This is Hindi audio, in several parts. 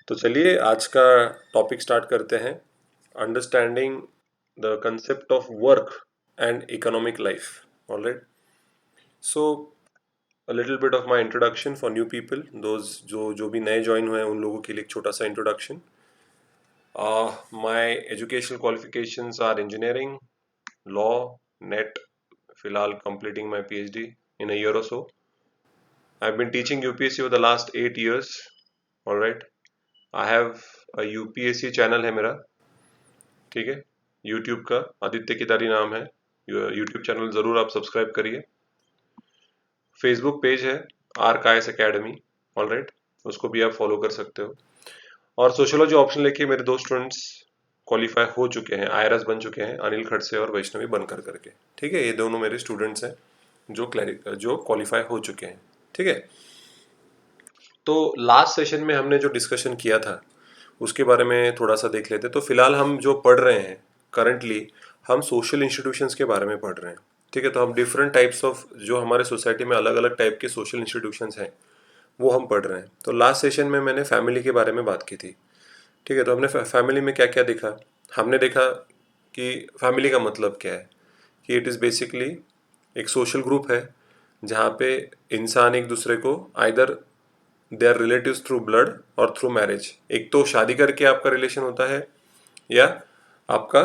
तो चलिए आज का टॉपिक स्टार्ट करते हैं। Understanding the concept of work and economic life. Alright, so a little bit of my introduction for new people, those जो भी नए ज्वाइन हुए हैं उन लोगों के लिए एक छोटा सा introduction. My educational qualifications are engineering, law, NET, फिलहाल completing my PhD in a year or so. I've been teaching UPSC for the last 8 years. All right. I have a UPSC channel है मेरा, ठीक है, यूट्यूब का, आदित्य किदारी नाम है। यूट्यूब चैनल ज़रूर आप सब्सक्राइब करिए। फेसबुक पेज है आर कायस अकेडमी, ऑल राइट, उसको भी आप फॉलो कर सकते हो। और सोशोलॉजी ऑप्शन लेके मेरे दो स्टूडेंट्स क्वालिफाई हो चुके हैं, आईआरएस बन चुके हैं, अनिल खड़से और वैष्णवी बनकर करके। ठीक है, ये दोनों मेरे स्टूडेंट्स हैं जो क्वालिफाई हो चुके हैं। ठीक है, तो लास्ट सेशन में हमने जो डिस्कशन किया था उसके बारे में थोड़ा सा देख लेते। तो फिलहाल हम जो पढ़ रहे हैं करंटली, हम सोशल इंस्टीट्यूशंस के बारे में पढ़ रहे हैं। ठीक है, तो हम डिफरेंट टाइप्स ऑफ, जो हमारे सोसाइटी में अलग अलग टाइप के सोशल इंस्टीट्यूशंस हैं वो हम पढ़ रहे हैं। तो लास्ट सेशन में मैंने फैमिली के बारे में बात की थी। ठीक है, तो हमने फैमिली में क्या क्या देखा। हमने देखा कि फैमिली का मतलब क्या है, कि इट इज़ बेसिकली एक सोशल ग्रुप है जहाँ पे इंसान एक दूसरे को either they are relatives through blood और थ्रू मैरिज। एक तो शादी करके आपका रिलेशन होता है, या आपका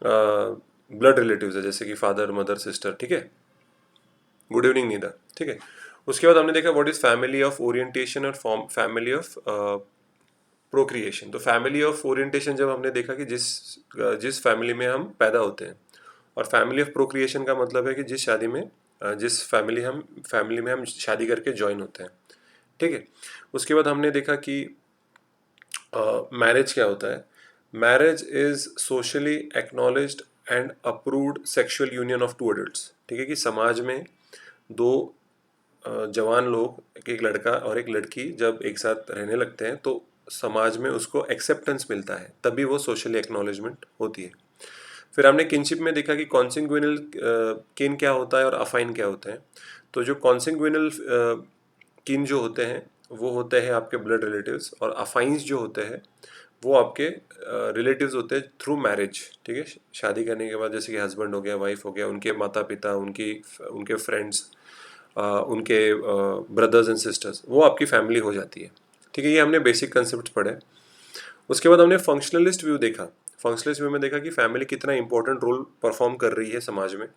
ब्लड रिलेटिव्स है, जैसे कि फादर मदर सिस्टर। ठीक है, गुड इवनिंग नीदा। ठीक है, उसके बाद हमने देखा what is family of orientation और फैमिली ऑफ प्रोक्रिएशन। तो फैमिली ऑफ ओरिएंटेशन जब हमने देखा कि जिस फैमिली में हम पैदा होते हैं, और फैमिली ऑफ प्रोक्रिएशन का मतलब है कि जिस फैमिली में हम शादी करके ज्वाइन होते हैं। ठीक है, उसके बाद हमने देखा कि मैरिज क्या होता है। Marriage is socially acknowledged and approved sexual union of two adults. ठीक है, कि समाज में दो जवान लोग, एक लड़का और एक लड़की जब एक साथ रहने लगते हैं तो समाज में उसको एक्सेप्टेंस मिलता है, तभी वो सोशली एक्नॉलेजमेंट होती है। फिर हमने किनशिप में देखा कि कॉन्सिंग्विनल किन क्या होता है और अफाइन क्या होता है। तो जो कॉन्सिंग्विनल किन जो होते हैं वो होते हैं आपके ब्लड रिलेटिव्स, और अफाइंस जो होते हैं वो आपके रिलेटिव्स होते हैं थ्रू मैरिज। ठीक है, शादी करने के बाद, जैसे कि हस्बैंड हो गया, वाइफ हो गया, उनके माता पिता, उनके फ्रेंड्स, उनके ब्रदर्स एंड सिस्टर्स, वो आपकी फैमिली हो जाती है। ठीक है, ये हमने बेसिक कंसेप्ट पढ़े। उसके बाद हमने फंक्शनलिस्ट व्यू देखा। फंक्शनलिस्ट व्यू में देखा कि फैमिली कितना इंपॉर्टेंट रोल परफॉर्म कर रही है समाज में।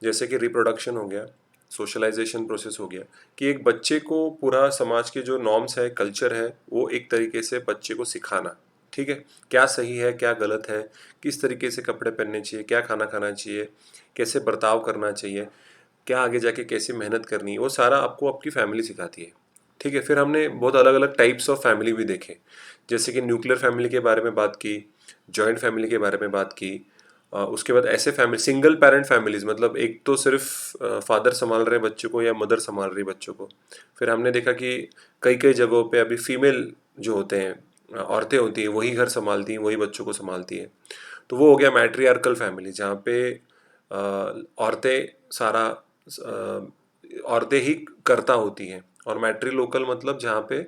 जैसे कि रिप्रोडक्शन हो गया, सोशलाइजेशन प्रोसेस हो गया, कि एक बच्चे को पूरा समाज के जो नॉर्म्स है, कल्चर है, वो एक तरीके से बच्चे को सिखाना। ठीक है, क्या सही है क्या गलत है, किस तरीके से कपड़े पहनने चाहिए, क्या खाना खाना चाहिए, कैसे बर्ताव करना चाहिए, क्या आगे जाके कैसे मेहनत करनी है, वो सारा आपको आपकी फैमिली सिखाती है। ठीक है, फिर हमने बहुत अलग अलग टाइप्स ऑफ फैमिली भी देखे, जैसे कि न्यूक्लियर फैमिली के बारे में बात की, जॉइंट फैमिली के बारे में बात की। उसके बाद ऐसे फैमिली, सिंगल पेरेंट फैमिलीज, मतलब एक तो सिर्फ फादर संभाल रहे बच्चों को या मदर संभाल रही बच्चों को। फिर हमने देखा कि कई कई जगहों पे अभी फीमेल जो होते हैं, औरतें होती हैं, वही घर संभालती हैं, वही बच्चों को संभालती हैं। तो वो हो गया मैट्रियार्कल फैमिली, जहाँ पे औरतें सारा औरतें ही कर्ता होती हैं। और मैट्री लोकल मतलब जहाँ पे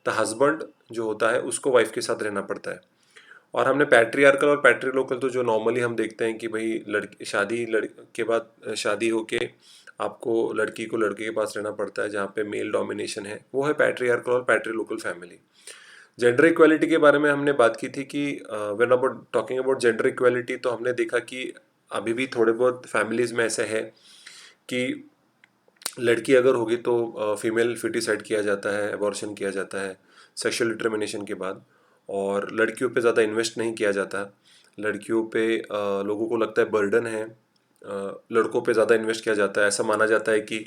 द हस्बैंड जो होता है उसको वाइफ के साथ रहना पड़ता है। और हमने पैट्रियार्कल और पैट्री लोकल, तो जो नॉर्मली हम देखते हैं कि भाई लड़की के बाद शादी होके आपको लड़की को लड़के के पास रहना पड़ता है, जहाँ पे मेल डोमिनेशन है, वो है पैट्रियार्कल और पैट्री लोकल फैमिली। जेंडर इक्वालिटी के बारे में हमने बात की थी कि when about talking about gender equality, तो हमने देखा कि अभी भी थोड़े बहुत फैमिलीज में ऐसे है कि लड़की अगर होगी तो फीमेल फिटिसाइड किया जाता है, एबॉर्शन किया जाता है सेक्सुअल डिटर्मिनेशन के बाद, और लड़कियों पे ज़्यादा इन्वेस्ट नहीं किया जाता। लड़कियों पे लोगों को लगता है बर्डन है, लड़कों पे ज़्यादा इन्वेस्ट किया जाता है। ऐसा माना जाता है कि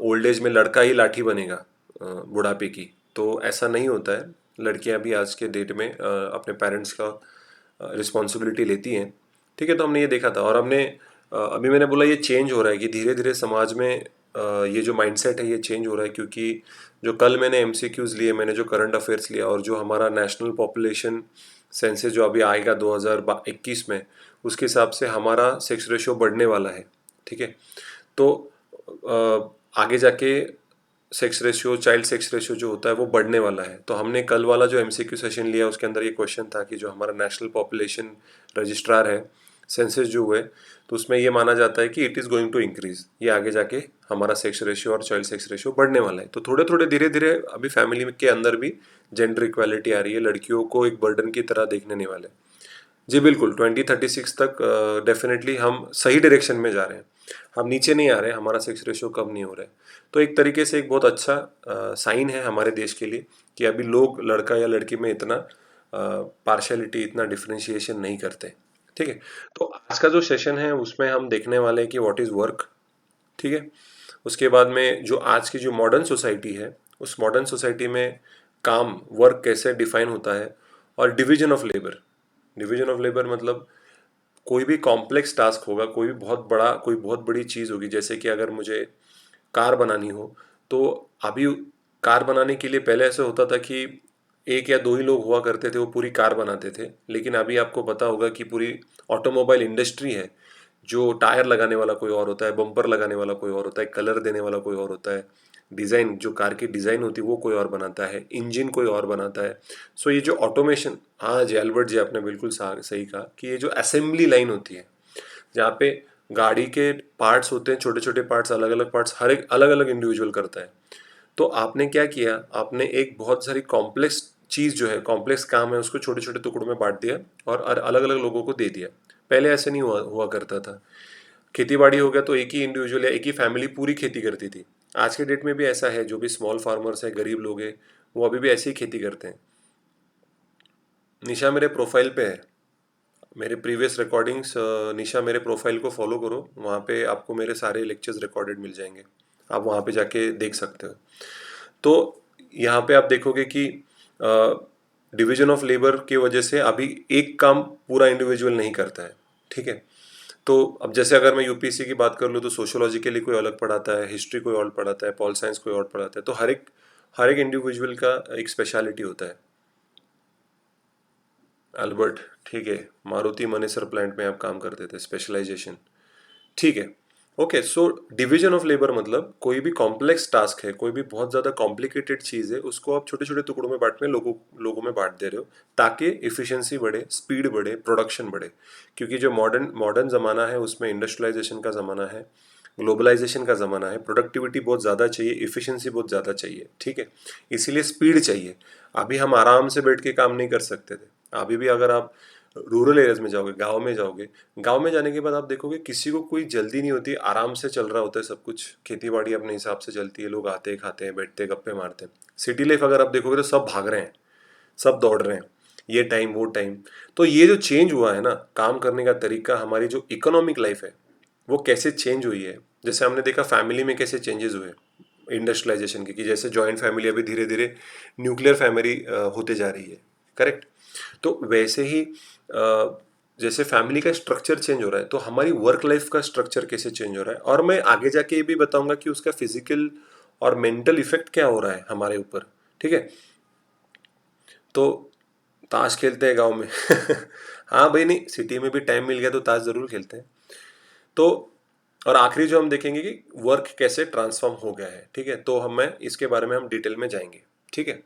ओल्ड एज में लड़का ही लाठी बनेगा बुढ़ापे की, तो ऐसा नहीं होता है। लड़कियां भी आज के डेट में अपने पेरेंट्स का रिस्पॉन्सिबिलिटी लेती हैं। ठीक है, तो हमने ये देखा था। और हमने अभी मैंने बोला ये चेंज हो रहा है, कि धीरे धीरे समाज में ये जो माइंडसेट है ये चेंज हो रहा है, क्योंकि जो कल मैंने एमसीक्यूज़ लिए, मैंने जो करंट अफेयर्स लिया, और जो हमारा नेशनल पॉपुलेशन सेंसस जो अभी आएगा 2021 में, उसके हिसाब से हमारा सेक्स रेशियो बढ़ने वाला है। ठीक है, तो आगे जाके sex ratio, child sex ratio जो होता है वो बढ़ने वाला है। तो हमने कल वाला जो एमसीक्यू सेशन लिया उसके अंदर ये क्वेश्चन था कि जो हमारा नेशनल पॉपुलेशन रजिस्ट्रार है, सेंसस जो हुए, तो उसमें ये माना जाता है कि it is going to increase, ये आगे जाके हमारा सेक्स रेशियो और चाइल्ड सेक्स रेशियो बढ़ने वाला है। तो थोड़े थोड़े धीरे धीरे अभी फैमिली के अंदर भी जेंडर इक्वालिटी आ रही है, लड़कियों को एक बर्डन की तरह देखने नहीं वाले। जी बिल्कुल, 2036 तक डेफिनेटली हम सही डायरेक्शन में जा रहे हैं, हम नीचे नहीं आ रहे हैं, हमारा सेक्स रेशियो कम नहीं हो रहा है। तो एक तरीके से एक बहुत अच्छा साइन है हमारे देश के लिए कि अभी लोग लड़का या लड़की में इतना पार्शलिटी, इतना डिफ्रेंशिएशन नहीं करते। ठीक है, तो आज का जो सेशन है उसमें हम देखने वाले हैं कि व्हाट इज़ वर्क। ठीक है, उसके बाद में जो आज की जो मॉडर्न सोसाइटी है, उस मॉडर्न सोसाइटी में काम, वर्क कैसे डिफाइन होता है, और division of labour. Division of labour मतलब कोई भी कॉम्प्लेक्स टास्क होगा, कोई भी बहुत बड़ा, कोई बहुत बड़ी चीज़ होगी, जैसे कि अगर मुझे कार बनानी हो, तो अभी कार बनाने के लिए पहले ऐसे होता था कि एक या दो ही लोग हुआ करते थे, वो पूरी कार बनाते थे। लेकिन अभी आपको पता होगा कि पूरी ऑटोमोबाइल इंडस्ट्री है, जो टायर लगाने वाला कोई और होता है, बम्पर लगाने वाला कोई और होता है, कलर देने वाला कोई और होता है, डिज़ाइन, जो कार की डिज़ाइन होती है वो कोई और बनाता है, इंजन कोई और बनाता है। सो ये जो ऑटोमेशन, हाँ जी एल्बर्ट जी आपने बिल्कुल सही कहा कि ये जो असेंबली लाइन होती है, जहाँ पे गाड़ी के पार्ट्स होते हैं, छोटे छोटे पार्ट्स, अलग अलग पार्ट्स, हर एक अलग अलग इंडिविजुअल करता है। तो आपने क्या किया, आपने एक बहुत सारी कॉम्प्लेक्स चीज़ जो है, कॉम्प्लेक्स काम है, उसको छोटे छोटे टुकड़ों में बांट दिया और अलग अलग लोगों को दे दिया। पहले ऐसे नहीं हुआ करता था। खेती बाड़ी हो गया तो एक ही इंडिविजुअल या एक ही फैमिली पूरी खेती करती थी। आज के डेट में भी ऐसा है, जो भी स्मॉल फार्मर्स हैं, गरीब लोग हैं, वो अभी भी ऐसे ही खेती करते हैं। निशा मेरे प्रोफाइल पे है, मेरे प्रीवियस रिकॉर्डिंग्स, निशा मेरे प्रोफाइल को फॉलो करो, वहाँ पे आपको मेरे सारे लेक्चर्स रिकॉर्डेड मिल जाएंगे, आप वहाँ पे जाके देख सकते हो। तो यहाँ पे आप देखोगे कि डिवीजन ऑफ लेबर की वजह से अभी एक काम पूरा इंडिविजुअल नहीं करता है। ठीक है, तो अब जैसे अगर मैं यूपीएससी की बात कर लूँ तो सोशियोलॉजी के लिए कोई अलग पढ़ाता है, हिस्ट्री कोई और पढ़ाता है, पॉल साइंस कोई और पढ़ाता है। तो हर एक इंडिविजुअल का एक स्पेशलिटी होता है। अल्बर्ट, ठीक है, मारुति मनेसर प्लांट में आप काम करते थे, स्पेशलाइजेशन। ठीक है, okay. So division of labour मतलब कोई भी कॉम्प्लेक्स टास्क है, कोई भी बहुत ज़्यादा कॉम्प्लिकेटेड चीज़ है, उसको आप छोटे छोटे टुकड़ों में बांट में लोगों में बांट दे रहे हो, ताकि इफ़िशिएंसी बढ़े, स्पीड बढ़े, प्रोडक्शन बढ़े। क्योंकि जो मॉडर्न मॉडर्न ज़माना है उसमें इंडस्ट्रियलाइजेशन का ज़माना है, ग्लोबलाइजेशन का ज़माना है, प्रोडक्टिविटी बहुत ज़्यादा चाहिए, इफ़िशिएंसी बहुत ज़्यादा चाहिए। ठीक है, इसीलिए स्पीड चाहिए। अभी हम आराम से बैठ के काम नहीं कर सकते थे। अभी भी अगर आप रूरल एरियाज में जाओगे, गांव में जाने के बाद आप देखोगे किसी को कोई जल्दी नहीं होती, आराम से चल रहा होता है सब कुछ, खेती बाड़ी अपने हिसाब से चलती है, लोग आते हैं, खाते हैं, बैठते हैं, गप्पे मारते हैं। सिटी लाइफ अगर आप देखोगे तो सब भाग रहे हैं, सब दौड़ रहे हैं, ये टाइम वो टाइम। तो ये जो चेंज हुआ है ना काम करने का तरीका, हमारी जो इकोनॉमिक लाइफ है वो कैसे चेंज हुई है। जैसे हमने देखा फैमिली में कैसे चेंजेस हुए इंडस्ट्रियलाइजेशन के, कि जैसे जॉइंट फैमिली अभी धीरे धीरे न्यूक्लियर फैमिली होते जा रही है, करेक्ट। तो वैसे ही जैसे फैमिली का स्ट्रक्चर चेंज हो रहा है, तो हमारी वर्क लाइफ का स्ट्रक्चर कैसे चेंज हो रहा है, और मैं आगे जाके ये भी बताऊंगा कि उसका फिजिकल और मेंटल इफेक्ट क्या हो रहा है हमारे ऊपर। ठीक है, तो ताश खेलते हैं गांव में हाँ भाई, नहीं सिटी में भी टाइम मिल गया तो ताश जरूर खेलते हैं। तो और आखिरी जो हम देखेंगे कि वर्क कैसे ट्रांसफॉर्म हो गया है। ठीक है, तो मैं इसके बारे में हम डिटेल में जाएंगे। ठीक है,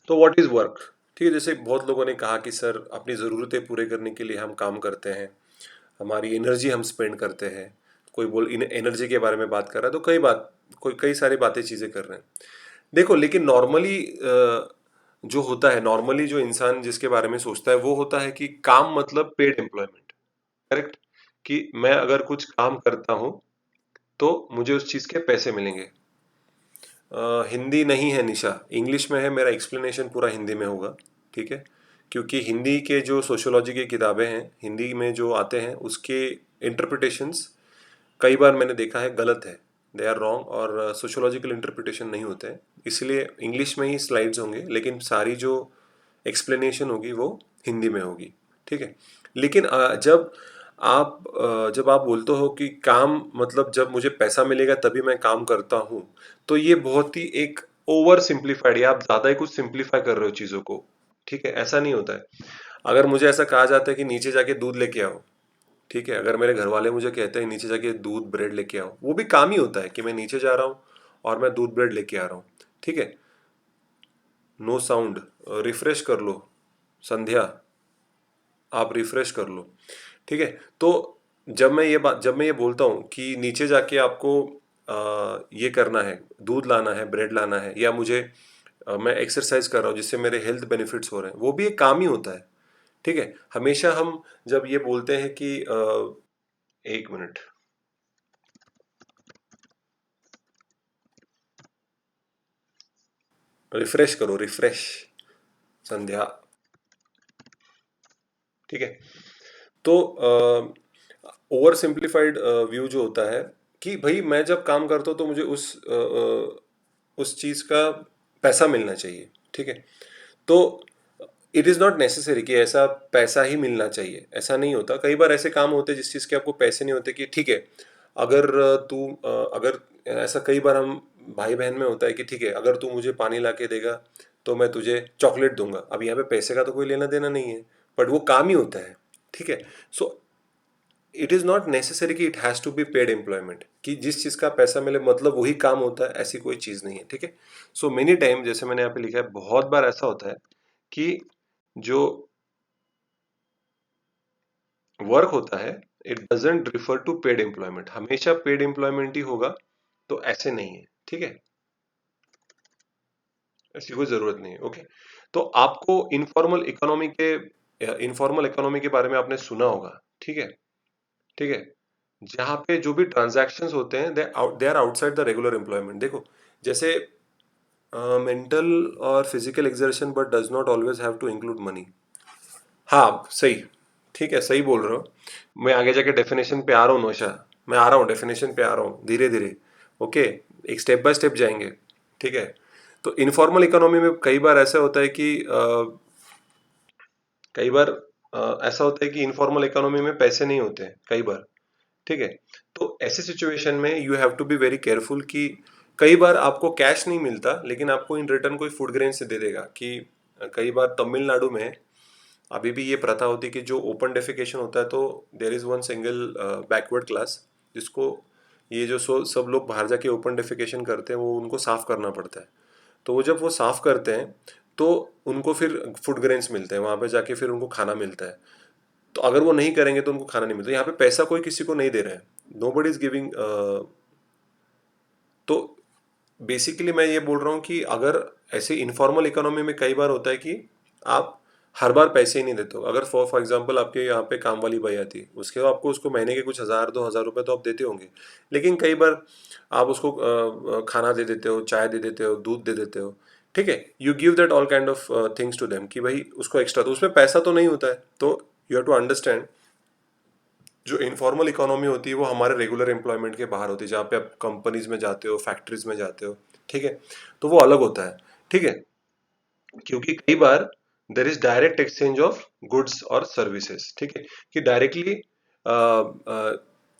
तो व्हाट इज़ वर्क। ठीक है, जैसे बहुत लोगों ने कहा कि सर अपनी ज़रूरतें पूरे करने के लिए हम काम करते हैं, हमारी एनर्जी हम स्पेंड करते हैं। कोई बोल इन एनर्जी के बारे में बात कर रहा है, तो कई सारी बातें चीज़ें कर रहे हैं। देखो, लेकिन नॉर्मली जो होता है, नॉर्मली जो इंसान जिसके बारे में सोचता है वो होता है कि काम मतलब पेड एम्प्लॉयमेंट, करेक्ट। कि मैं अगर कुछ काम करता हूँ तो मुझे उस चीज़ के पैसे मिलेंगे। हिंदी नहीं है निशा, इंग्लिश में है, मेरा एक्सप्लेनेशन पूरा हिंदी में होगा। ठीक है, क्योंकि हिंदी के जो सोशियोलॉजी की किताबें हैं, हिंदी में जो आते हैं उसके इंटरप्रिटेशंस कई बार मैंने देखा है गलत है, दे आर रॉन्ग, और सोशियोलॉजिकल इंटरप्रिटेशन नहीं होते हैं। इसलिए इंग्लिश में ही स्लाइड्स होंगे, लेकिन सारी जो एक्सप्लेनेशन होगी वो हिंदी में होगी। ठीक है, लेकिन जब आप बोलते हो कि काम मतलब जब मुझे पैसा मिलेगा तभी मैं काम करता हूँ, तो ये बहुत ही एक ओवर सिंप्लीफाइड है, आप ज़्यादा ही कुछ सिंप्लीफाई कर रहे हो चीज़ों को। ठीक है, ऐसा नहीं होता है। अगर मुझे ऐसा कहा जाता है कि नीचे जाके दूध लेके आओ, ठीक है, अगर मेरे घर वाले मुझे कहते हैं नीचे जाके दूध ब्रेड लेके आओ, वो भी काम ही होता है कि मैं नीचे जा रहा हूँ और मैं दूध ब्रेड लेके आ रहा हूँ, ठीक है, नो साउंड, रिफ्रेश कर लो संध्या, आप रिफ्रेश कर लो, ठीक है। तो जब मैं ये बोलता हूँ कि नीचे जाके आपको ये करना है, दूध लाना है, ब्रेड लाना है, या मुझे मैं एक्सरसाइज कर रहा हूँ जिससे मेरे हेल्थ बेनिफिट्स हो रहे हैं, वो भी एक काम ही होता है, ठीक है। हमेशा हम जब ये बोलते हैं कि एक मिनट, रिफ्रेश करो, रिफ्रेश संध्या, ठीक है। तो ओवर सिंप्लीफाइड व्यू जो होता है कि भाई मैं जब काम करता हूँ तो मुझे उस चीज़ का पैसा मिलना चाहिए, ठीक है। तो इट इज़ नॉट नेसेसरी कि ऐसा पैसा ही मिलना चाहिए, ऐसा नहीं होता। कई बार ऐसे काम होते हैं जिस चीज़ के आपको पैसे नहीं होते, कि ठीक है, अगर अगर ऐसा कई बार हम भाई बहन में होता है कि ठीक है, अगर तू मुझे पानी ला के देगा तो मैं तुझे चॉकलेट दूंगा। अब यहाँ पे पैसे का तो कोई लेना देना नहीं है, बट वो काम ही होता है, ठीक है। So it is not necessary कि it has to be paid employment, कि जिस चीज़ का पैसा मिले मतलब वही काम होता है, ऐसी कोई चीज़ नहीं है, ठीक है। सो मेनी टाइम, जैसे मैंने यहाँ पे लिखा है, बहुत बार ऐसा होता है कि जो वर्क होता है, it doesn't refer to paid employment, हमेशा पेड एम्प्लॉयमेंट ही होगा, तो ऐसे नहीं है, ठीक है, ऐसी कोई जरूरत नहीं है, ओके। तो आपको इनफॉर्मल इकोनॉमी के बारे में आपने सुना होगा, ठीक है, ठीक है, जहाँ पे जो भी ट्रांजैक्शंस होते हैं they are outside the regular employment. देखो, जैसे मेंटल और physical exertion but does not always have to include money. हाँ, सही, ठीक है, सही बोल रहे हो। मैं आगे जाके डेफिनेशन पे आ रहा हूँ नौशा, मैं आ रहा हूँ डेफिनेशन पे आ रहा हूँ धीरे धीरे, ओके, एक स्टेप बाय स्टेप जाएंगे, ठीक है। तो इनफॉर्मल इकोनॉमी में कई बार ऐसा होता है कि कई बार ऐसा होता है कि इनफॉर्मल इकोनॉमी में पैसे नहीं होते हैं कई बार, ठीक है। तो ऐसे सिचुएशन में you have to be very careful कि कई बार आपको कैश नहीं मिलता, लेकिन आपको इन रिटर्न कोई फूड ग्रेन से दे देगा। कि कई बार तमिलनाडु में अभी भी ये प्रथा होती है कि जो ओपन डेफिकेशन होता है, तो there is one single backward class जिसको ये जो सब लोग बाहर जाके ओपन डेफिकेशन करते हैं, वो उनको साफ़ करना पड़ता है। तो वो जब वो साफ़ करते हैं तो उनको फिर फूड ग्रेन्स मिलते हैं, वहाँ पे जाके फिर उनको खाना मिलता है। तो अगर वो नहीं करेंगे तो उनको खाना नहीं मिलता। यहाँ पे पैसा कोई किसी को नहीं दे रहा है, नो बडी इज़ गिविंग। तो बेसिकली मैं ये बोल रहा हूँ कि अगर ऐसे इनफॉर्मल इकोनॉमी में कई बार होता है कि आप हर बार पैसे ही नहीं देते हो। अगर फॉर एग्जांपल आपके यहाँ पे काम वाली बाई आती है, उसके बाद आपको उसको महीने के कुछ 1000 2000 रुपए तो आप देते होंगे, लेकिन कई बार आप उसको खाना दे देते हो, चाय दे देते हो, दूध दे देते हो, ठीक है। You give that all kind of things to them, कि भाई उसको एक्स्ट्रा, तो उसमें पैसा तो नहीं होता है। तो यू हैव टू अंडरस्टैंड, जो इनफॉर्मल इकोनॉमी होती है वो हमारे रेगुलर एम्प्लॉयमेंट के बाहर होती है, जहाँ पे आप कंपनीज में जाते हो, फैक्ट्रीज में जाते हो, ठीक है। तो वो अलग होता है, ठीक है, क्योंकि कई बार there is direct exchange of goods और सर्विसेज, ठीक है, कि डायरेक्टली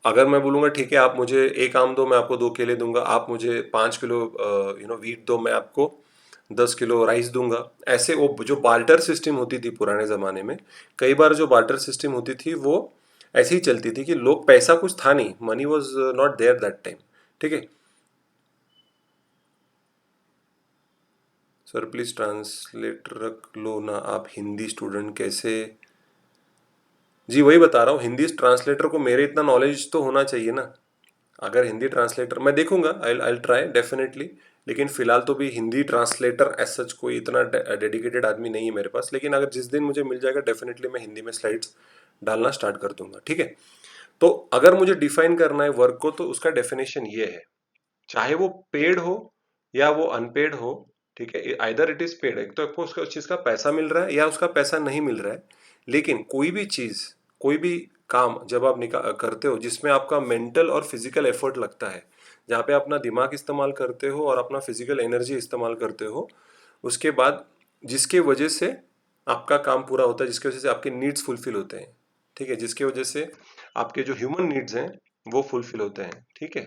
अगर मैं बोलूंगा ठीक है, आप मुझे एक आम दो, मैं आपको 2 केले दूंगा, आप मुझे 5 किलो वीट दो, मैं आपको 10 किलो राइस दूंगा। ऐसे वो जो बार्टर सिस्टम होती थी पुराने ज़माने में, कई बार जो बार्टर सिस्टम होती थी वो ऐसी ही चलती थी कि लोग, पैसा कुछ था नहीं, money was not there that time, ठीक है। सर प्लीज़ ट्रांसलेट रख लो ना, आप हिंदी स्टूडेंट कैसे। जी वही बता रहा हूँ, हिंदी ट्रांसलेटर को मेरे इतना नॉलेज तो होना चाहिए ना। अगर हिंदी ट्रांसलेटर मैं देखूंगा, आई ट्राई डेफिनेटली, लेकिन फिलहाल तो भी हिंदी ट्रांसलेटर एज सच कोई इतना डेडिकेटेड आदमी नहीं है मेरे पास। लेकिन अगर जिस दिन मुझे मिल जाएगा, डेफिनेटली मैं हिंदी में स्लाइड्स डालना स्टार्ट कर दूंगा, ठीक है। तो अगर मुझे डिफाइन करना है वर्क को, तो उसका डेफिनेशन ये है, चाहे वो पेड हो या वो अनपेड हो, ठीक है, आइदर इट इज पेड, एक तो आपको उसका उस चीज का पैसा मिल रहा है या उसका पैसा नहीं मिल रहा है, लेकिन कोई भी चीज, कोई भी काम जब आप करते हो जिसमें आपका मेंटल और फिजिकल एफर्ट लगता है, जहाँ पे अपना दिमाग इस्तेमाल करते हो और अपना फिजिकल एनर्जी इस्तेमाल करते हो, उसके बाद जिसके वजह से आपका काम पूरा होता है, जिसकी वजह से आपके नीड्स फुलफिल होते हैं, ठीक है, जिसकी वजह से आपके जो ह्यूमन नीड्स हैं वो फुलफिल होते हैं, ठीक है।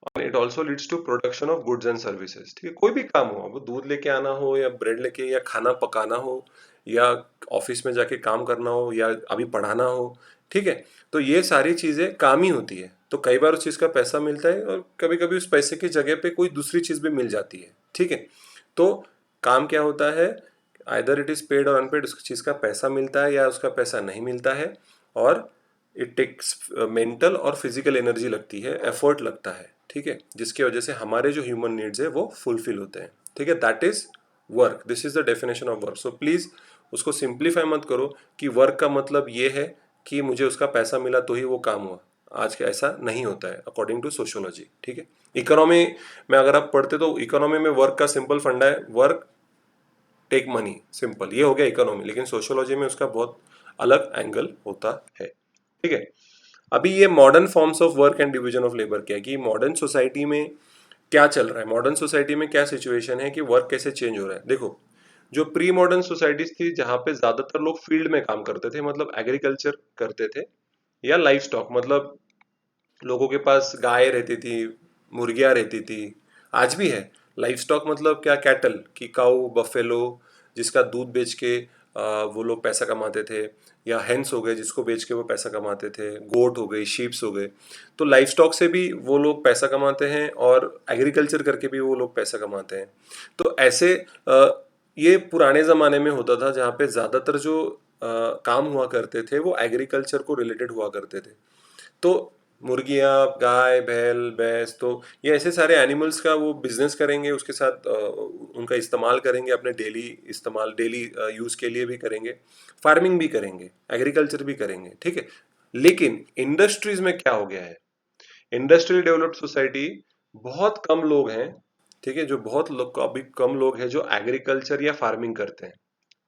और it also leads to production of goods and services, ठीक है। कोई भी काम हो, वो दूध लेके आना हो या ब्रेड लेके, या खाना पकाना हो, या ऑफिस में जाके काम करना हो, या अभी पढ़ाना हो, ठीक है। तो ये सारी चीजें काम ही होती है, तो कई बार उस चीज़ का पैसा मिलता है और कभी कभी उस पैसे की जगह पे कोई दूसरी चीज़ भी मिल जाती है, ठीक है। तो काम क्या होता है, आइदर इट इज़ पेड और अनपेड, उस चीज़ का पैसा मिलता है या उसका पैसा नहीं मिलता है, और इट टेक्स मेंटल और फिजिकल एनर्जी लगती है, एफर्ट लगता है, ठीक है, जिसकी वजह से हमारे जो ह्यूमन नीड्स है वो फुलफिल होते हैं, ठीक है। That is work, this is the definition of work. So please उसको सिंप्लीफाई मत करो कि वर्क का मतलब ये है कि मुझे उसका पैसा मिला तो ही वो काम हुआ। आज का ऐसा नहीं होता है अकॉर्डिंग टू सोशियोलॉजी, ठीक है। इकोनॉमी में अगर आप पढ़ते तो इकोनॉमी में वर्क का सिंपल फंडा है, वर्क टेक मनी, सिंपल, ये हो गया इकोनॉमी। लेकिन सोशियोलॉजी में उसका बहुत अलग एंगल होता है, ठीक है। अभी ये modern forms of work and division of labour क्या है कि मॉडर्न सोसाइटी में क्या चल रहा है, मॉडर्न सोसाइटी में क्या सिचुएशन है कि वर्क कैसे चेंज हो रहा है। देखो, जो प्री मॉडर्न सोसाइटीज थी जहाँ पे ज्यादातर लोग फील्ड में काम करते थे, मतलब एग्रीकल्चर करते थे, या लाइफ स्टॉक, मतलब लोगों के पास गाय रहती थी, मुर्गियाँ रहती थी, आज भी है। लाइफ स्टॉक मतलब क्या, कैटल की, काऊ, बफेलो, जिसका दूध बेच के वो लोग पैसा कमाते थे, या हेंस हो गए जिसको बेच के वो पैसा कमाते थे, गोट हो गई, शीप्स हो गए। तो लाइफ स्टॉक से भी वो लोग पैसा कमाते हैं और एग्रीकल्चर करके भी वो लोग पैसा कमाते हैं। तो ऐसे ये पुराने ज़माने में होता था जहाँ पे ज़्यादातर जो काम हुआ करते थे वो एग्रीकल्चर को रिलेटेड हुआ करते थे। तो मुर्गियाँ, गाय, बैल, भैंस, तो ये ऐसे सारे एनिमल्स का वो बिजनेस करेंगे, उसके साथ उनका इस्तेमाल करेंगे, अपने डेली इस्तेमाल, डेली यूज़ के लिए भी करेंगे, फार्मिंग भी करेंगे, एग्रीकल्चर भी करेंगे, ठीक है। लेकिन इंडस्ट्रीज में क्या हो गया है, इंडस्ट्रियल डेवलप्ड सोसाइटी, बहुत कम लोग हैं, ठीक है, जो बहुत लोग, अभी कम लोग हैं जो एग्रीकल्चर या फार्मिंग करते हैं,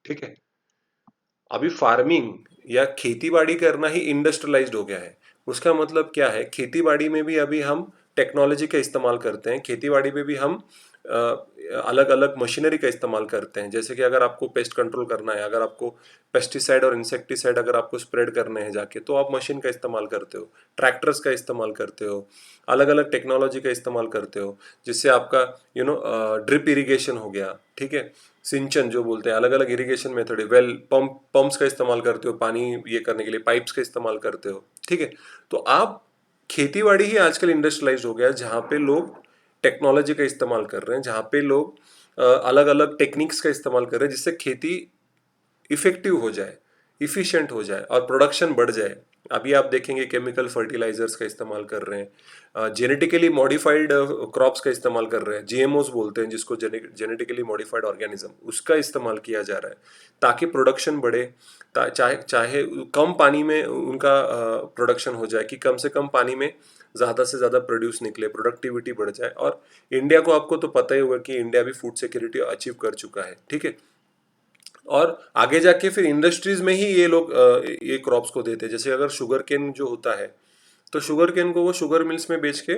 ठीक है। अभी फार्मिंग या खेती बाड़ी करना ही इंडस्ट्रियलाइज्ड हो गया है। उसका मतलब क्या है, खेती बाड़ी में भी अभी हम टेक्नोलॉजी का इस्तेमाल करते हैं, खेती बाड़ी में भी हम अलग अलग मशीनरी का इस्तेमाल करते हैं। जैसे कि अगर आपको पेस्ट कंट्रोल करना है, अगर आपको पेस्टिसाइड और इंसेक्टिसाइड अगर आपको स्प्रेड करने हैं जाके, तो आप मशीन का इस्तेमाल करते हो, ट्रैक्टर्स का इस्तेमाल करते हो, अलग अलग टेक्नोलॉजी का इस्तेमाल करते हो, जिससे आपका ड्रिप इरिगेशन हो गया, ठीक है, सिंचन जो बोलते हैं, अलग अलग इरिगेशन मेथड है, वेल पंप्स का इस्तेमाल करते हो, पानी ये करने के लिए पाइप्स का इस्तेमाल करते हो, ठीक है। तो आप, खेतीबाड़ी ही आजकल इंडस्ट्रियलाइज हो गया है, जहाँ पे लोग टेक्नोलॉजी का इस्तेमाल कर रहे हैं, जहाँ पे लोग अलग अलग टेक्निक्स का इस्तेमाल कर रहे हैं, जिससे खेती इफेक्टिव हो जाए, इफिशिएंट हो जाए और प्रोडक्शन बढ़ जाए। अभी आप देखेंगे केमिकल फर्टिलाइजर्स का इस्तेमाल कर रहे हैं, जेनेटिकली मॉडिफाइड क्रॉप्स का इस्तेमाल कर रहे हैं, जीएमओस बोलते हैं जिसको, जेनेटिकली मॉडिफाइड ऑर्गेनिज्म, उसका इस्तेमाल किया जा रहा है ताकि प्रोडक्शन बढ़े, चाहे चाहे कम पानी में उनका प्रोडक्शन हो जाए, कि कम से कम पानी में ज़्यादा से ज़्यादा प्रोड्यूस निकले, प्रोडक्टिविटी बढ़ जाए। और इंडिया को, आपको तो पता ही होगा कि इंडिया भी फूड सिक्योरिटी अचीव कर चुका है, ठीक है। और आगे जाके फिर इंडस्ट्रीज में ही ये लोग ये क्रॉप्स को देते हैं। जैसे अगर शुगर केन जो होता है, तो शुगर केन को वो शुगर मिल्स में बेच के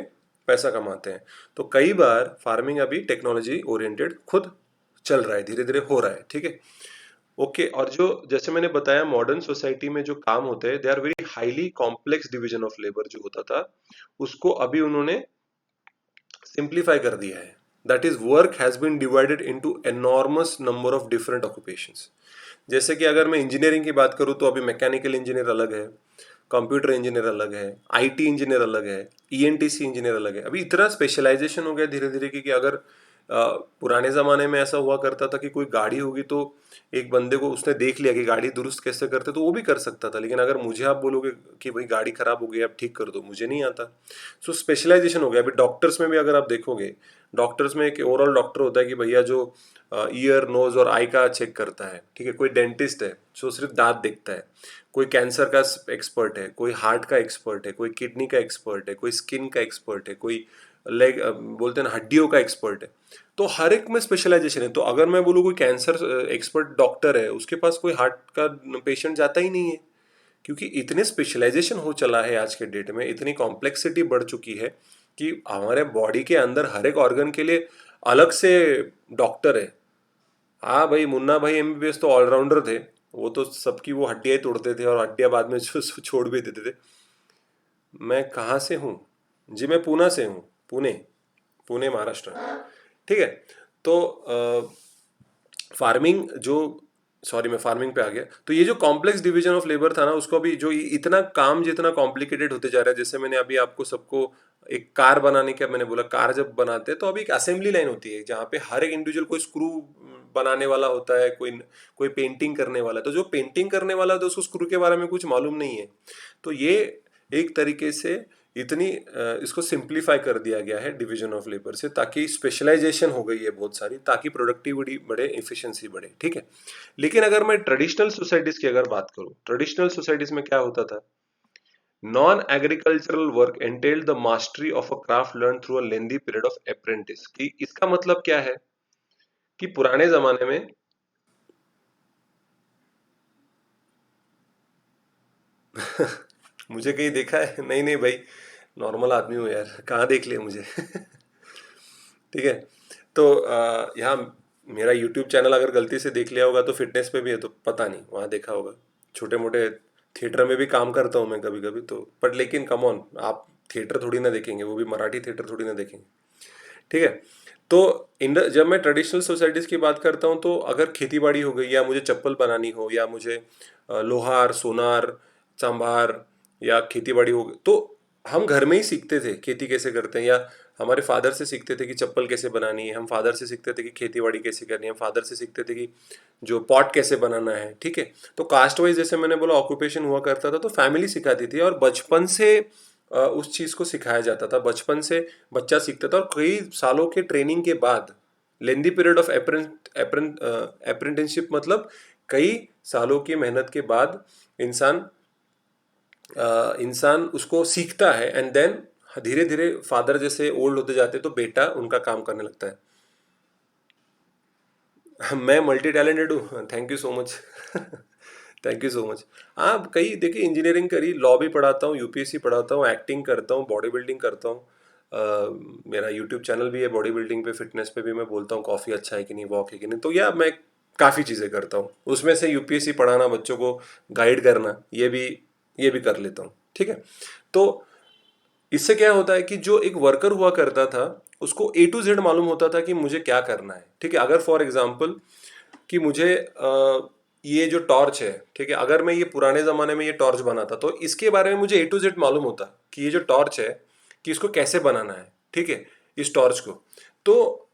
पैसा कमाते हैं। तो कई बार फार्मिंग अभी टेक्नोलॉजी ओरिएंटेड खुद चल रहा है, धीरे धीरे हो रहा है, ठीक है। ओके, और जो जैसे मैंने बताया, मॉडर्न सोसाइटी में जो काम होते हैं, they are very highly complex division of labour जो होता था, उसको अभी उन्होंने सिंप्लीफाई कर दिया है। That is, work has been divided into enormous number of different occupations. जैसे कि अगर मैं इंजीनियरिंग की बात करूँ तो अभी मैकेनिकल इंजीनियर अलग है, कंप्यूटर इंजीनियर अलग है, आईटी इंजीनियर अलग है, ईएनटीसी इंजीनियर अलग है। अभी इतना स्पेशलाइजेशन हो गया धीरे धीरे कि अगर पुराने ज़माने में ऐसा हुआ करता था कि कोई गाड़ी होगी तो एक बंदे को, उसने देख लिया कि गाड़ी दुरुस्त कैसे करते, तो वो भी कर सकता था। लेकिन अगर मुझे आप बोलोगे कि भाई गाड़ी खराब हो गई, आप ठीक कर दो, मुझे नहीं आता। सो स्पेशलाइजेशन हो गया। अभी डॉक्टर्स में भी अगर आप देखोगे, डॉक्टर्स में एक ओवरऑल डॉक्टर होता है कि भैया जो ईयर, नोज और आई का चेक करता है, ठीक है। कोई डेंटिस्ट है जो सिर्फ दांत देखता है, कोई कैंसर का एक्सपर्ट है, कोई हार्ट का एक्सपर्ट है, कोई किडनी का एक्सपर्ट है, कोई स्किन का एक्सपर्ट है, कोई लेग, बोलते हैं ना, हड्डियों का एक्सपर्ट है। तो हर एक में स्पेशलाइजेशन है। तो अगर मैं बोलूँ कोई कैंसर एक्सपर्ट डॉक्टर है, उसके पास कोई हार्ट का पेशेंट जाता ही नहीं है, क्योंकि इतने स्पेशलाइजेशन हो चला है आज के डेट में, इतनी कॉम्प्लेक्सिटी बढ़ चुकी है कि हमारे बॉडी के अंदर हर एक ऑर्गन के लिए अलग से डॉक्टर है। हाँ भाई, मुन्ना भाई एमबीबीएस तो ऑलराउंडर थे, वो तो सबकी वो हड्डियाँ तोड़ते थे और हड्डियाँ बाद में छोड़ भी देते थे। मैं कहाँ से हूँ जी, मैं पूना से हूँ, पुणे, पुणे महाराष्ट्र, ठीक है। तो फार्मिंग जो सॉरी मैं फार्मिंग पे आ गया। तो ये जो कॉम्प्लेक्स डिवीजन ऑफ लेबर था ना, उसको अभी जो इतना काम जितना कॉम्प्लिकेटेड होते जा रहा है, जैसे मैंने अभी आपको सबको एक कार बनाने का मैंने बोला, कार जब बनाते हैं तो अभी एक असेंबली लाइन होती है जहाँ पे हर एक इंडिविजुअल कोई स्क्रू बनाने वाला होता है, कोई कोई पेंटिंग करने वाला है। तो जो पेंटिंग करने वाला होता है उसको स्क्रू के बारे में कुछ मालूम नहीं है। तो ये एक तरीके से इतनी इसको सिंप्लीफाई कर दिया गया है डिवीजन ऑफ लेबर से, ताकि स्पेशलाइजेशन हो गई है बहुत सारी, ताकि प्रोडक्टिविटी बढ़े, एफिशिएंसी बढ़े, ठीक है। लेकिन अगर मैं ट्रेडिशनल सोसाइटीज की अगर बात करूं, ट्रेडिशनल सोसाइटीज में क्या होता था, non agricultural work entailed the mastery of a craft learn through a lengthy period of apprentice. कि इसका मतलब क्या है कि पुराने जमाने में मुझे कहीं देखा है? नहीं नहीं भाई, नॉर्मल आदमी हूँ यार, कहाँ देख लिया मुझे। ठीक है। तो यहाँ मेरा यूट्यूब चैनल अगर गलती से देख लिया होगा तो फिटनेस पे भी है, तो पता नहीं वहाँ देखा होगा। छोटे मोटे थिएटर में भी काम करता हूँ मैं कभी कभी तो, बट लेकिन कम ऑन, आप थिएटर थोड़ी ना देखेंगे, वो भी मराठी थिएटर थोड़ी ना देखेंगे, ठीक है। तो जब मैं ट्रेडिशनल सोसाइटीज़ की बात करता हूँ, तो अगर खेती बाड़ी हो गई, या मुझे चप्पल बनानी हो, या मुझे लोहार सोनार चांभार या खेती बाड़ी हो गई, तो हम घर में ही सीखते थे खेती कैसे करते हैं, या हमारे फादर से सीखते थे कि चप्पल कैसे बनानी है, हम फादर से सीखते थे कि खेती बाड़ी कैसे करनी है, हम फादर से सीखते थे कि जो पॉट कैसे बनाना है, ठीक है। तो कास्ट वाइज जैसे मैंने बोला ऑक्यूपेशन हुआ करता था, तो फैमिली सिखाती थी, और बचपन से उस चीज़ को सिखाया जाता था, बचपन से बच्चा सीखता था, और कई सालों के ट्रेनिंग के बाद, लेंदी पीरियड ऑफ अप्रेंटिसशिप मतलब कई सालों की मेहनत के बाद इंसान इंसान उसको सीखता है, एंड देन धीरे धीरे फादर जैसे ओल्ड होते जाते तो बेटा उनका काम करने लगता है। मैं मल्टी टैलेंटेड हूँ, thank you so much. Thank you so much. हाँ, कई देखिए, इंजीनियरिंग करी, लॉ भी पढ़ाता हूँ, यूपीएससी पढ़ाता हूँ, एक्टिंग करता हूँ, बॉडी बिल्डिंग करता हूँ। मेरा यूट्यूब चैनल भी है बॉडी बिल्डिंग पे, फिटनेस पे भी मैं बोलता हूँ कॉफ़ी अच्छा है कि नहीं, वॉक है कि नहीं। तो या मैं काफ़ी चीज़ें करता हूँ, उसमें से यूपीएससी पढ़ाना, बच्चों को गाइड करना, ये भी कर लेता हूँ, ठीक है। तो इससे क्या होता है कि जो एक वर्कर हुआ करता था, उसको ए टू जेड मालूम होता था कि मुझे क्या करना है, ठीक है। अगर फॉर एग्जाम्पल कि मुझे ये जो टॉर्च है, ठीक है, अगर मैं ये पुराने ज़माने में ये टॉर्च बनाता तो इसके बारे में मुझे ए टू जेड मालूम होता कि ये जो टॉर्च है कि इसको कैसे बनाना है, ठीक है, इस टॉर्च को। तो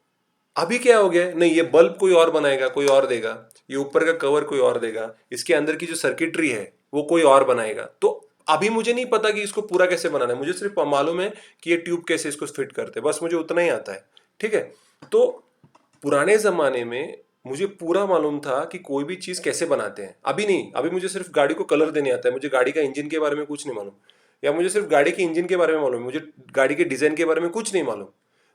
अभी क्या हो गया है, नहीं, ये बल्ब कोई और बनाएगा, कोई और देगा, ये ऊपर का कवर कोई और देगा, इसके अंदर की जो सर्किटरी है वो कोई और बनाएगा। तो अभी मुझे नहीं पता कि इसको पूरा कैसे बनाना है, मुझे सिर्फ मालूम है कि ये ट्यूब कैसे इसको फिट करते हैं, बस मुझे उतना ही आता है, ठीक है। तो पुराने जमाने में मुझे पूरा मालूम था कि कोई भी चीज़ कैसे बनाते हैं। अभी नहीं, अभी मुझे सिर्फ गाड़ी को कलर देने आता है, मुझे गाड़ी का इंजन के बारे में कुछ नहीं मालूम, या मुझे सिर्फ गाड़ी के इंजन के बारे में मालूम है, मुझे गाड़ी के डिज़ाइन के बारे में कुछ नहीं मालूम।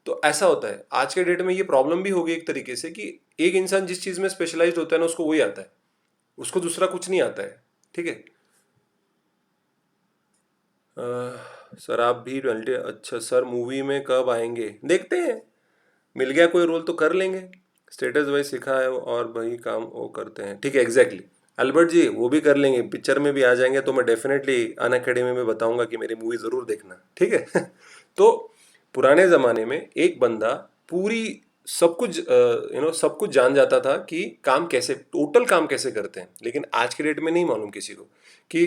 तो ऐसा होता है आज के डेट में, ये प्रॉब्लम भी होगी एक तरीके से कि एक इंसान जिस चीज़ में स्पेशलाइज्ड होता है ना, उसको वही आता है, उसको दूसरा कुछ नहीं आता है, ठीक है। सर आप भी मल्टी, अच्छा सर मूवी में कब आएंगे, देखते हैं, मिल गया कोई रोल तो कर लेंगे, स्टेटस वाइज सिखा है और वही काम वो करते हैं, ठीक है, एग्जैक्टली। अल्बर्ट जी वो भी कर लेंगे, पिक्चर में भी आ जाएंगे, तो मैं डेफिनेटली अन अकेडमी में बताऊंगा कि मेरी मूवी ज़रूर देखना, ठीक है। तो पुराने ज़माने में एक बंदा पूरी सब कुछ सब कुछ जान जाता था कि काम कैसे, टोटल काम कैसे करते हैं। लेकिन आज के डेट में नहीं मालूम किसी को कि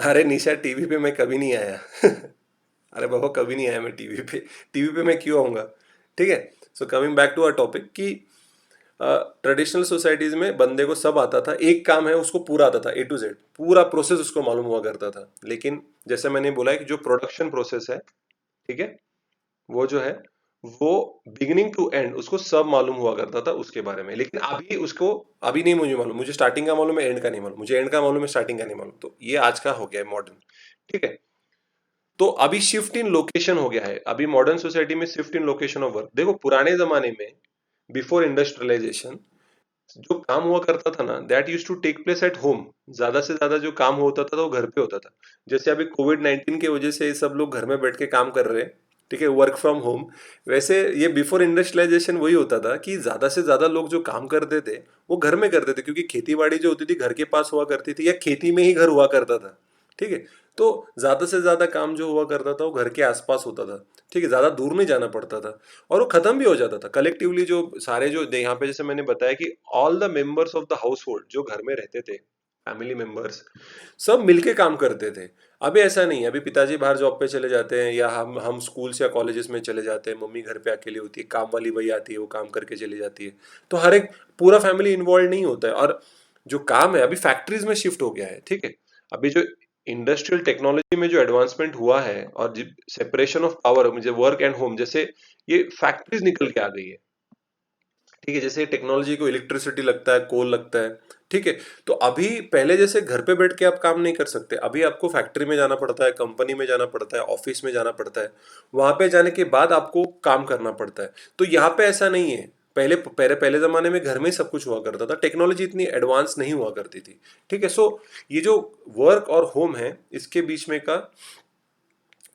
अरे निशा, टीवी पे मैं कभी नहीं आया। अरे बाबा, कभी नहीं आया मैं टीवी पे, टीवी पे मैं क्यों आऊँगा, ठीक है। So coming back to our topic कि ट्रेडिशनल सोसाइटीज में बंदे को सब आता था, एक काम है उसको पूरा आता था, ए टू जेड पूरा प्रोसेस उसको मालूम हुआ करता था। लेकिन जैसे मैंने बोला है कि जो प्रोडक्शन प्रोसेस है, ठीक है, वो जो है वो बिगिनिंग टू एंड उसको सब मालूम हुआ करता था उसके बारे में। लेकिन अभी उसको, अभी नहीं मुझे मालूम, मुझे स्टार्टिंग का मालूम है, एंड का नहीं मालूम, मुझे एंड का मालूम है, स्टार्टिंग का नहीं मालूम। तो ये आज का हो गया है मॉडर्न, ठीक है। तो अभी शिफ्ट इन लोकेशन हो गया है, अभी मॉडर्न सोसाइटी में shift in location of work. देखो पुराने जमाने में, बिफोर इंडस्ट्रियलाइजेशन, जो काम हुआ करता था ना, that use to take place at home. ज्यादा से ज्यादा जो काम होता था वो घर पे होता था। जैसे अभी कोविड 19 की वजह से सब लोग घर में बैठ के काम कर रहे हैं, ठीक है, वर्क फ्रॉम होम। वैसे ये बिफोर इंडस्ट्रियलाइजेशन वही होता था कि ज्यादा से ज्यादा लोग जो काम करते थे वो घर में करते थे, क्योंकि खेती बाड़ी जो होती थी घर के पास हुआ करती थी, या खेती में ही घर हुआ करता था। ठीक है। तो ज़्यादा से ज़्यादा काम जो हुआ करता था वो घर के आसपास होता था, ठीक है, ज़्यादा दूर नहीं जाना पड़ता था और वो खत्म भी हो जाता था कलेक्टिवली। जो सारे जो यहाँ पे जैसे मैंने बताया कि all the members of the house hold जो घर में रहते थे, फैमिली मेंबर्स, सब मिलके काम करते थे। अभी ऐसा नहीं है, अभी पिताजी बाहर जॉब पे चले जाते हैं या हम स्कूल्स या कॉलेजेस में चले जाते हैं, मम्मी घर पे अकेली होती है, काम वाली वही आती है, वो काम करके चली जाती है, तो हर एक पूरा फैमिली इन्वॉल्व नहीं होता है। और जो काम है अभी फैक्ट्रीज में शिफ्ट हो गया है, ठीक है। अभी जो इंडस्ट्रियल टेक्नोलॉजी में जो एडवांसमेंट हुआ है और सेपरेशन ऑफ पावर, मुझे वर्क एंड होम, जैसे ये फैक्ट्रीज निकल के आ गई है, ठीक है। जैसे टेक्नोलॉजी को इलेक्ट्रिसिटी लगता है, कोल लगता है, ठीक है। तो अभी पहले जैसे घर पे बैठ के आप काम नहीं कर सकते, अभी आपको फैक्ट्री में जाना पड़ता है, कंपनी में जाना पड़ता है, ऑफिस में जाना पड़ता है, वहां पे जाने के बाद आपको काम करना पड़ता है। तो यहाँ पे ऐसा नहीं है। पहले पहले पहले जमाने में घर में ही सब कुछ हुआ करता था, टेक्नोलॉजी इतनी एडवांस नहीं हुआ करती थी, ठीक है। सो ये जो वर्क और होम है इसके बीच में का